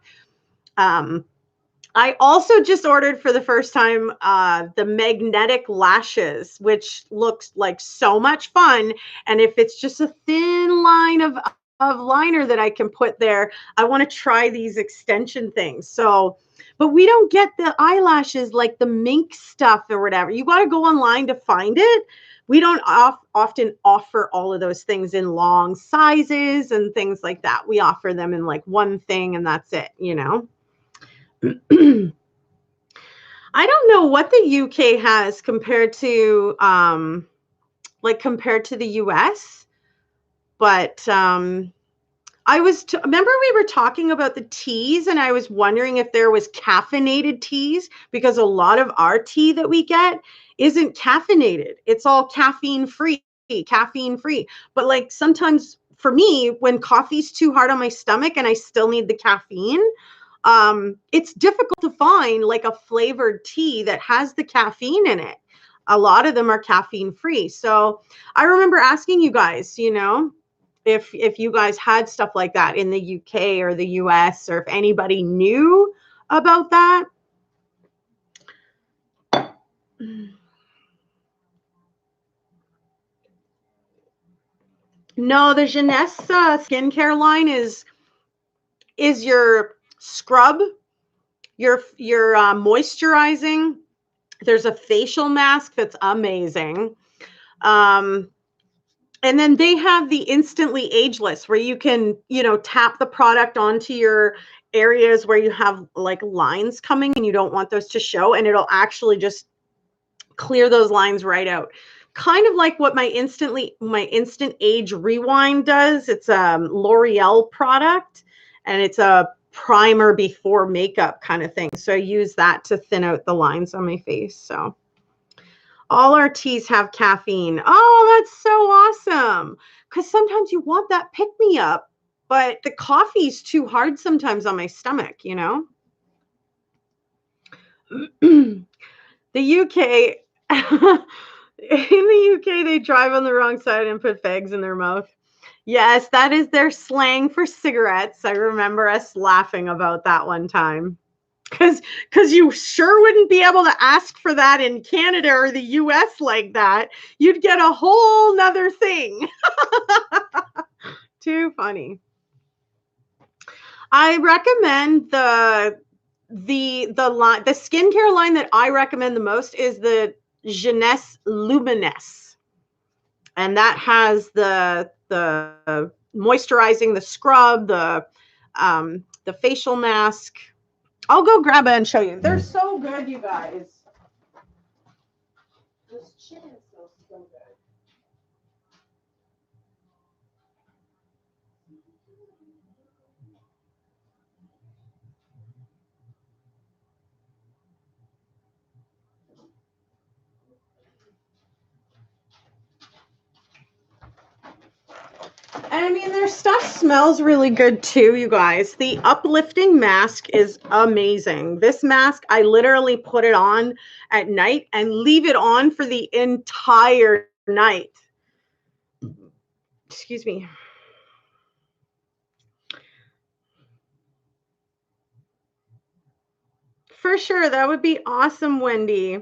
I also just ordered for the first time the magnetic lashes, which looks like so much fun. And if it's just a thin line of liner that I can put there, I want to try these extension things. So, but we don't get the eyelashes like the mink stuff or whatever. You got to go online to find it. We don't often offer all of those things in long sizes and things like that. We offer them in like one thing and that's it, you know? I don't know what the UK has compared to compared to the US, but remember we were talking about the teas, and I was wondering if there was caffeinated teas, because a lot of our tea that we get isn't caffeinated. It's all caffeine free. But like sometimes for me, when coffee's too hard on my stomach and I still need the caffeine, it's difficult to find like a flavored tea that has the caffeine in it. A lot of them are caffeine free. So I remember asking you guys, you know, if you guys had stuff like that in the UK or the US, or if anybody knew about that. No, the Jeunesse skincare line is your scrub, your moisturizing. There's a facial mask that's amazing. And then they have the instantly ageless where you can, tap the product onto your areas where you have like lines coming and you don't want those to show, and it'll actually just clear those lines right out. Kind of like what my instant age rewind does. It's a L'Oreal product, and it's a primer before makeup kind of thing. So I use that to thin out the lines on my face. So all our teas have caffeine. Oh, that's so awesome. Because sometimes you want that pick me up, but the coffee's too hard sometimes on my stomach, The UK, in the UK, they drive on the wrong side and put fags in their mouth. Yes, that is their slang for cigarettes. I remember us laughing about that one time. Because you sure wouldn't be able to ask for that in Canada or the US like that. You'd get a whole nother thing. Too funny. I recommend the skincare line that I recommend the most is the Jeunesse Luminesse. And that has the moisturizing, the scrub, the facial mask. I'll go grab it and show you. They're so good, you guys. This chin is so good. And I mean, their stuff smells really good too, you guys. The uplifting mask is amazing. This mask, I literally put it on at night and leave it on for the entire night. Excuse me. For sure. That would be awesome, Wendy.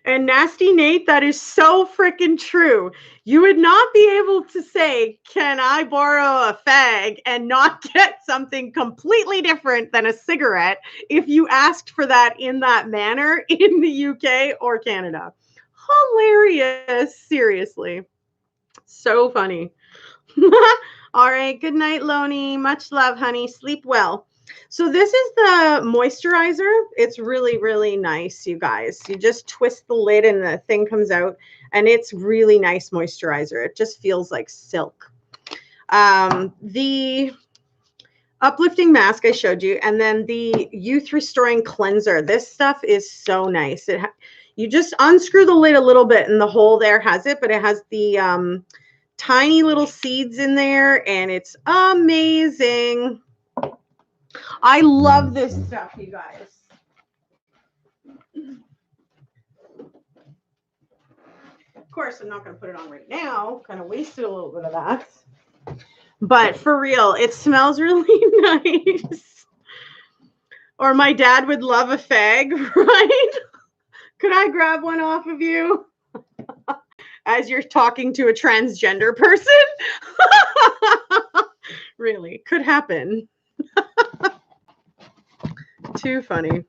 And Nasty Nate, that is so freaking true. You would not be able to say, can I borrow a fag, and not get something completely different than a cigarette if you asked for that in that manner in the UK or Canada. Hilarious. Seriously. So funny. All right. Good night, Loney. Much love, honey. Sleep well. So this is the moisturizer. It's really, really nice, you guys. You just twist the lid and the thing comes out, and it's really nice moisturizer. It just feels like silk. The uplifting mask I showed you, and then the youth restoring cleanser. This stuff is so nice. You just unscrew the lid a little bit, and the hole there has it, but it has the tiny little seeds in there, and it's amazing. I love this stuff, you guys. Of course, I'm not going to put it on right now. Kind of wasted a little bit of that. But for real, it smells really nice. Or my dad would love a fag, right? Could I grab one off of you? As you're talking to a transgender person? Really, could happen. Too funny.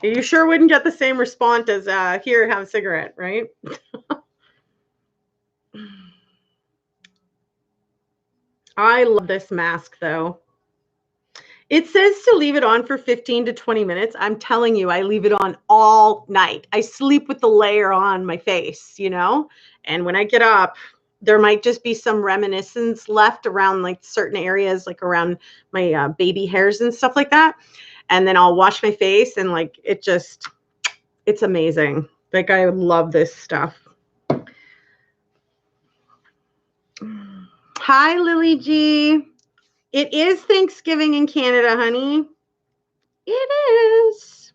You sure wouldn't get the same response as here, have a cigarette, right? I love this mask though. It says to leave it on for 15 to 20 minutes. I'm telling you, I leave it on all night. I sleep with the layer on my face, and when I get up, there might just be some reminiscence left around like certain areas, like around my baby hairs and stuff like that. And then I'll wash my face, and like it's amazing. Like, I love this stuff. Hi, Lily G. It is Thanksgiving in Canada, honey. It is.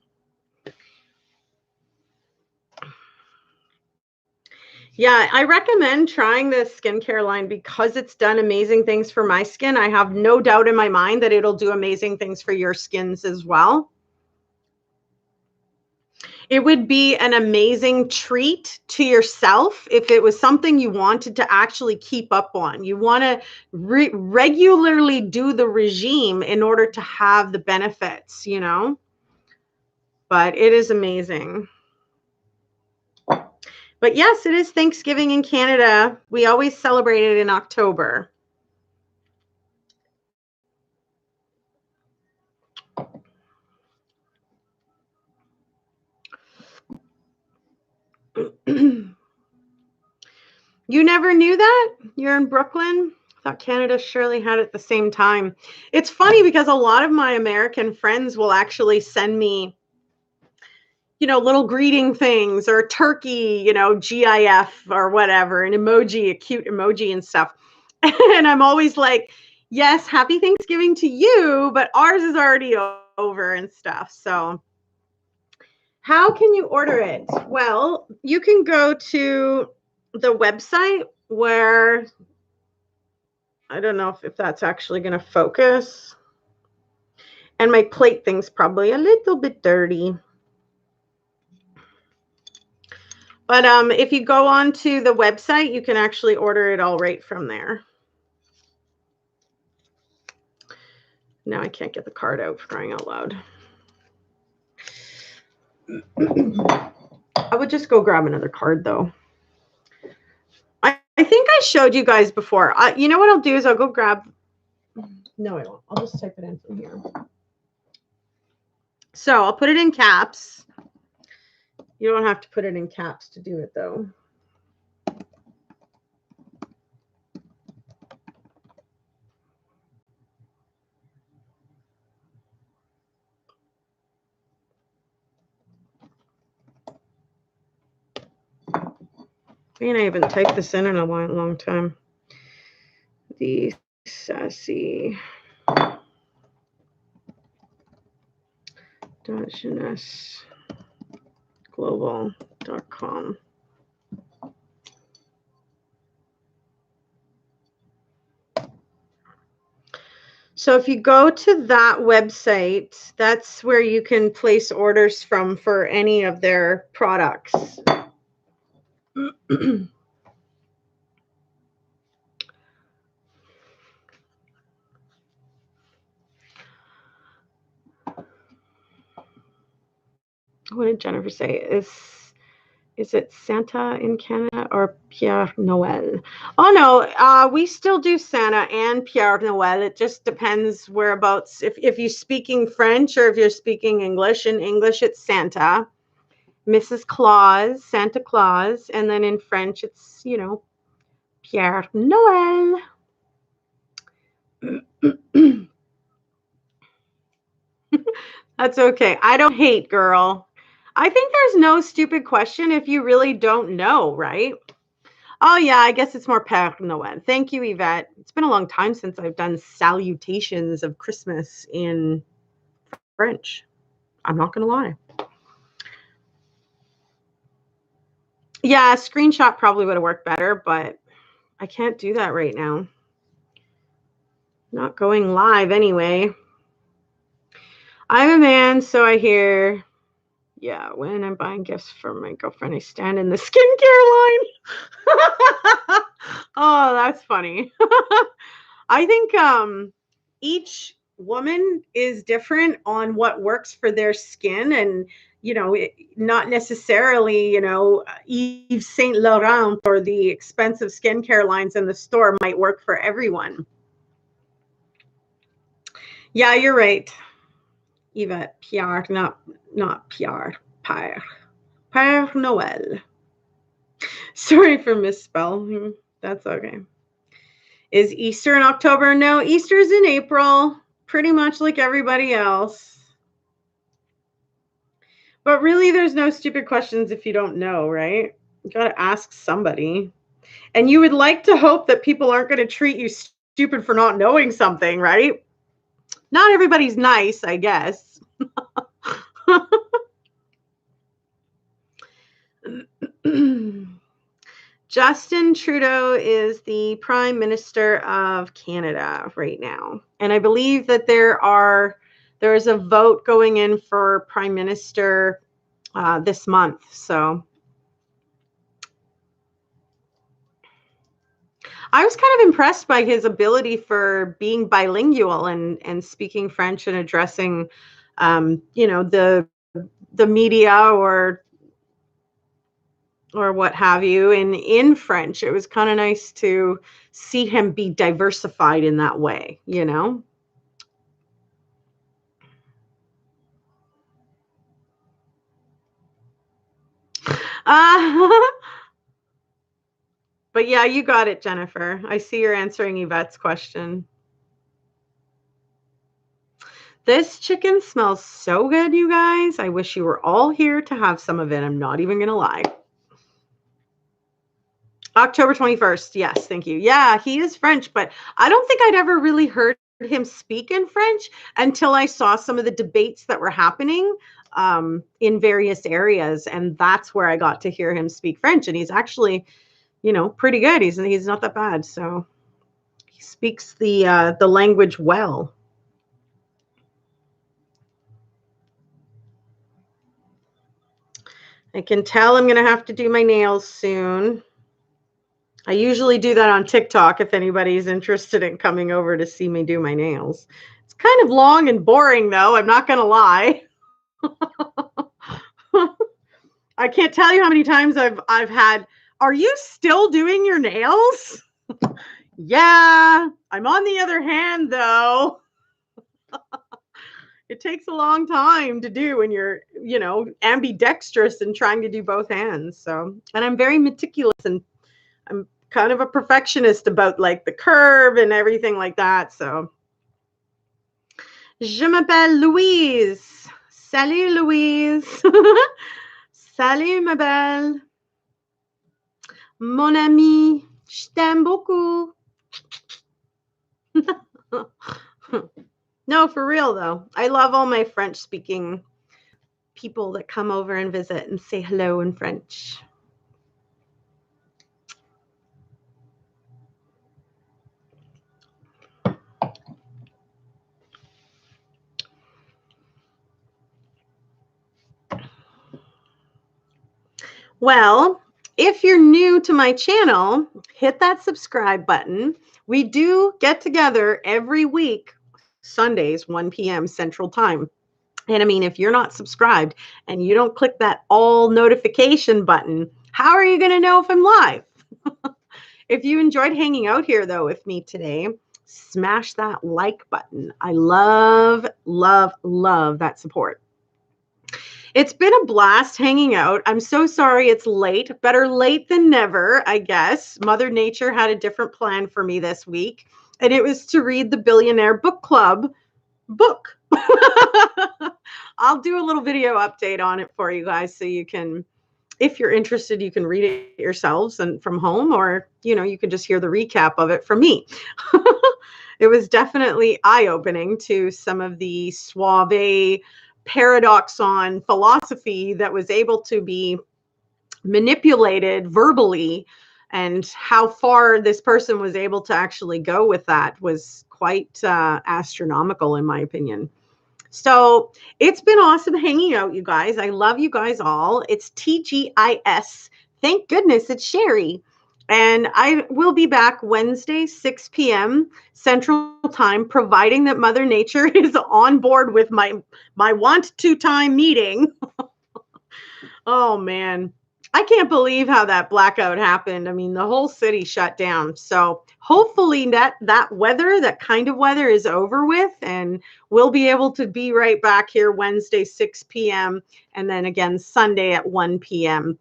Yeah, I recommend trying this skincare line because it's done amazing things for my skin. I have no doubt in my mind that it'll do amazing things for your skins as well. It would be an amazing treat to yourself if it was something you wanted to actually keep up on. You want to regularly do the regime in order to have the benefits, you know? But it is amazing. But yes, it is Thanksgiving in Canada. We always celebrate it in October. You never knew that? You're in Brooklyn? I thought Canada surely had it at the same time. It's funny because a lot of my American friends will actually send me, you know, little greeting things or turkey, you know, GIF or whatever, an emoji, a cute emoji and stuff. And I'm always like, yes, happy Thanksgiving to you, but ours is already over and stuff. So, how can you order it? Well, you can go to the website where I don't know if that's actually going to focus. And my plate thing's probably a little bit dirty. But if you go on to the website, you can actually order it all right from there. Now I can't get the card out, for crying out loud. I would just go grab another card, though. I think I showed you guys before. You know what I'll do is I'll go grab... No, I won't. I'll just type it in from here. So I'll put it in caps. You don't have to put it in caps to do it, though. And I haven't typed this in a long time. The sassy global.com. So if you go to that website, that's where you can place orders from for any of their products. What did Jennifer say? Is it Santa in Canada or Pierre Noël? Oh no, we still do Santa and Pierre Noël. It just depends whereabouts. If you're speaking French or if you're speaking English. In English, it's Santa, Mrs. Claus, Santa Claus, and then in French, it's, you know, Pierre Noël. That's okay. I don't hate, girl. I think there's no stupid question if you really don't know, right? Oh, yeah, I guess it's more Père Noël. Thank you, Yvette. It's been a long time since I've done salutations of Christmas in French. I'm not going to lie. Yeah, a screenshot probably would have worked better, but I can't do that right now. Not going live anyway. I'm a man, so I hear... Yeah, when I'm buying gifts for my girlfriend, I stand in the skincare line. Oh, that's funny. I think each woman is different on what works for their skin, and you know, not necessarily, you know, Yves Saint Laurent or the expensive skincare lines in the store might work for everyone. Yeah, you're right. Yvette, Pierre, not Pierre, Père Noël. Sorry for misspelling. That's okay. Is Easter in October? No, Easter's in April, pretty much like everybody else. But really, there's no stupid questions if you don't know, right? You got to ask somebody. And you would like to hope that people aren't going to treat you stupid for not knowing something, right? Not everybody's nice, I guess. Justin Trudeau is the Prime Minister of Canada right now. And I believe that there is a vote going in for Prime Minister this month. So I was kind of impressed by his ability for being bilingual and speaking French and addressing, the media or what have you in French. It was kind of nice to see him be diversified in that way, Uh, but yeah, you got it, Jennifer. I see you're answering Yvette's question. This chicken smells so good, you guys. I wish you were all here to have some of it. I'm not even going to lie. October 21st. Yes, thank you. Yeah, he is French, but I don't think I'd ever really heard him speak in French until I saw some of the debates that were happening in various areas. And that's where I got to hear him speak French. And he's actually, pretty good. He's not that bad. So he speaks the language well. I can tell I'm going to have to do my nails soon. I usually do that on TikTok if anybody's interested in coming over to see me do my nails. It's kind of long and boring, though. I'm not going to lie. I can't tell you how many times I've had, "Are you still doing your nails?" Yeah, I'm on the other hand, though. It takes a long time to do when you're, ambidextrous and trying to do both hands. So, and I'm very meticulous and I'm kind of a perfectionist about like the curve and everything like that. So, je m'appelle Louise. Salut, Louise. Salut, ma belle. Mon ami, je t'aime beaucoup. No, for real though. I love all my French speaking people that come over and visit and say hello in French. Well, if you're new to my channel, hit that subscribe button. We do get together every week, Sundays, 1 p.m. Central Time. And I mean, if you're not subscribed and you don't click that all notification button, how are you going to know if I'm live? If you enjoyed hanging out here, though, with me today, smash that like button. I love, love, love that support. It's been a blast hanging out. I'm so sorry it's late. Better late than never, I guess. Mother Nature had a different plan for me this week, and it was to read the Billionaire Book Club book. I'll do a little video update on it for you guys so you can, if you're interested, you can read it yourselves and from home, or you can just hear the recap of it from me. It was definitely eye-opening to some of the suave paradoxon philosophy that was able to be manipulated verbally, and how far this person was able to actually go with that was quite astronomical in my opinion. So it's been awesome hanging out, you guys. I love you guys all. It's TGIS. Thank goodness it's Sherry. And I will be back Wednesday, 6 p.m. Central Time, providing that Mother Nature is on board with my want to time meeting. Oh, man. I can't believe how that blackout happened. I mean, the whole city shut down. So hopefully that weather, that kind of weather is over with, and we'll be able to be right back here Wednesday, 6 p.m. and then again Sunday at 1 p.m.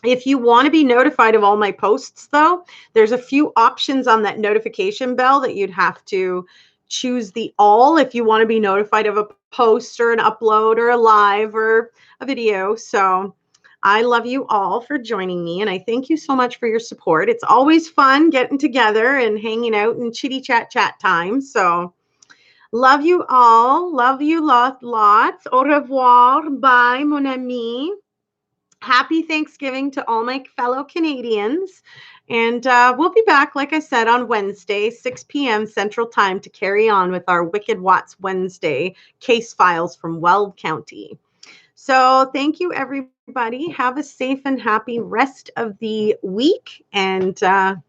If you want to be notified of all my posts, though, there's a few options on that notification bell that you'd have to choose the all if you want to be notified of a post or an upload or a live or a video. So I love you all for joining me, and I thank you so much for your support. It's always fun getting together and hanging out and chitty chat time. So love you all. Love you lots. Au revoir. Bye, mon ami. Happy Thanksgiving to all my fellow Canadians. And we'll be back, like I said, on Wednesday, 6 p.m. Central Time to carry on with our Wicked Watts Wednesday case files from Weld County. So thank you, everybody. Have a safe and happy rest of the week. And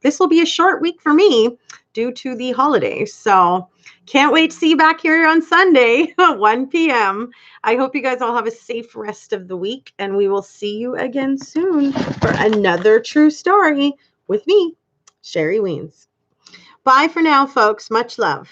this will be a short week for me due to the holidays. So can't wait to see you back here on Sunday, 1 p.m. I hope you guys all have a safe rest of the week. And we will see you again soon for another true story with me, Sherry Wiens. Bye for now, folks. Much love.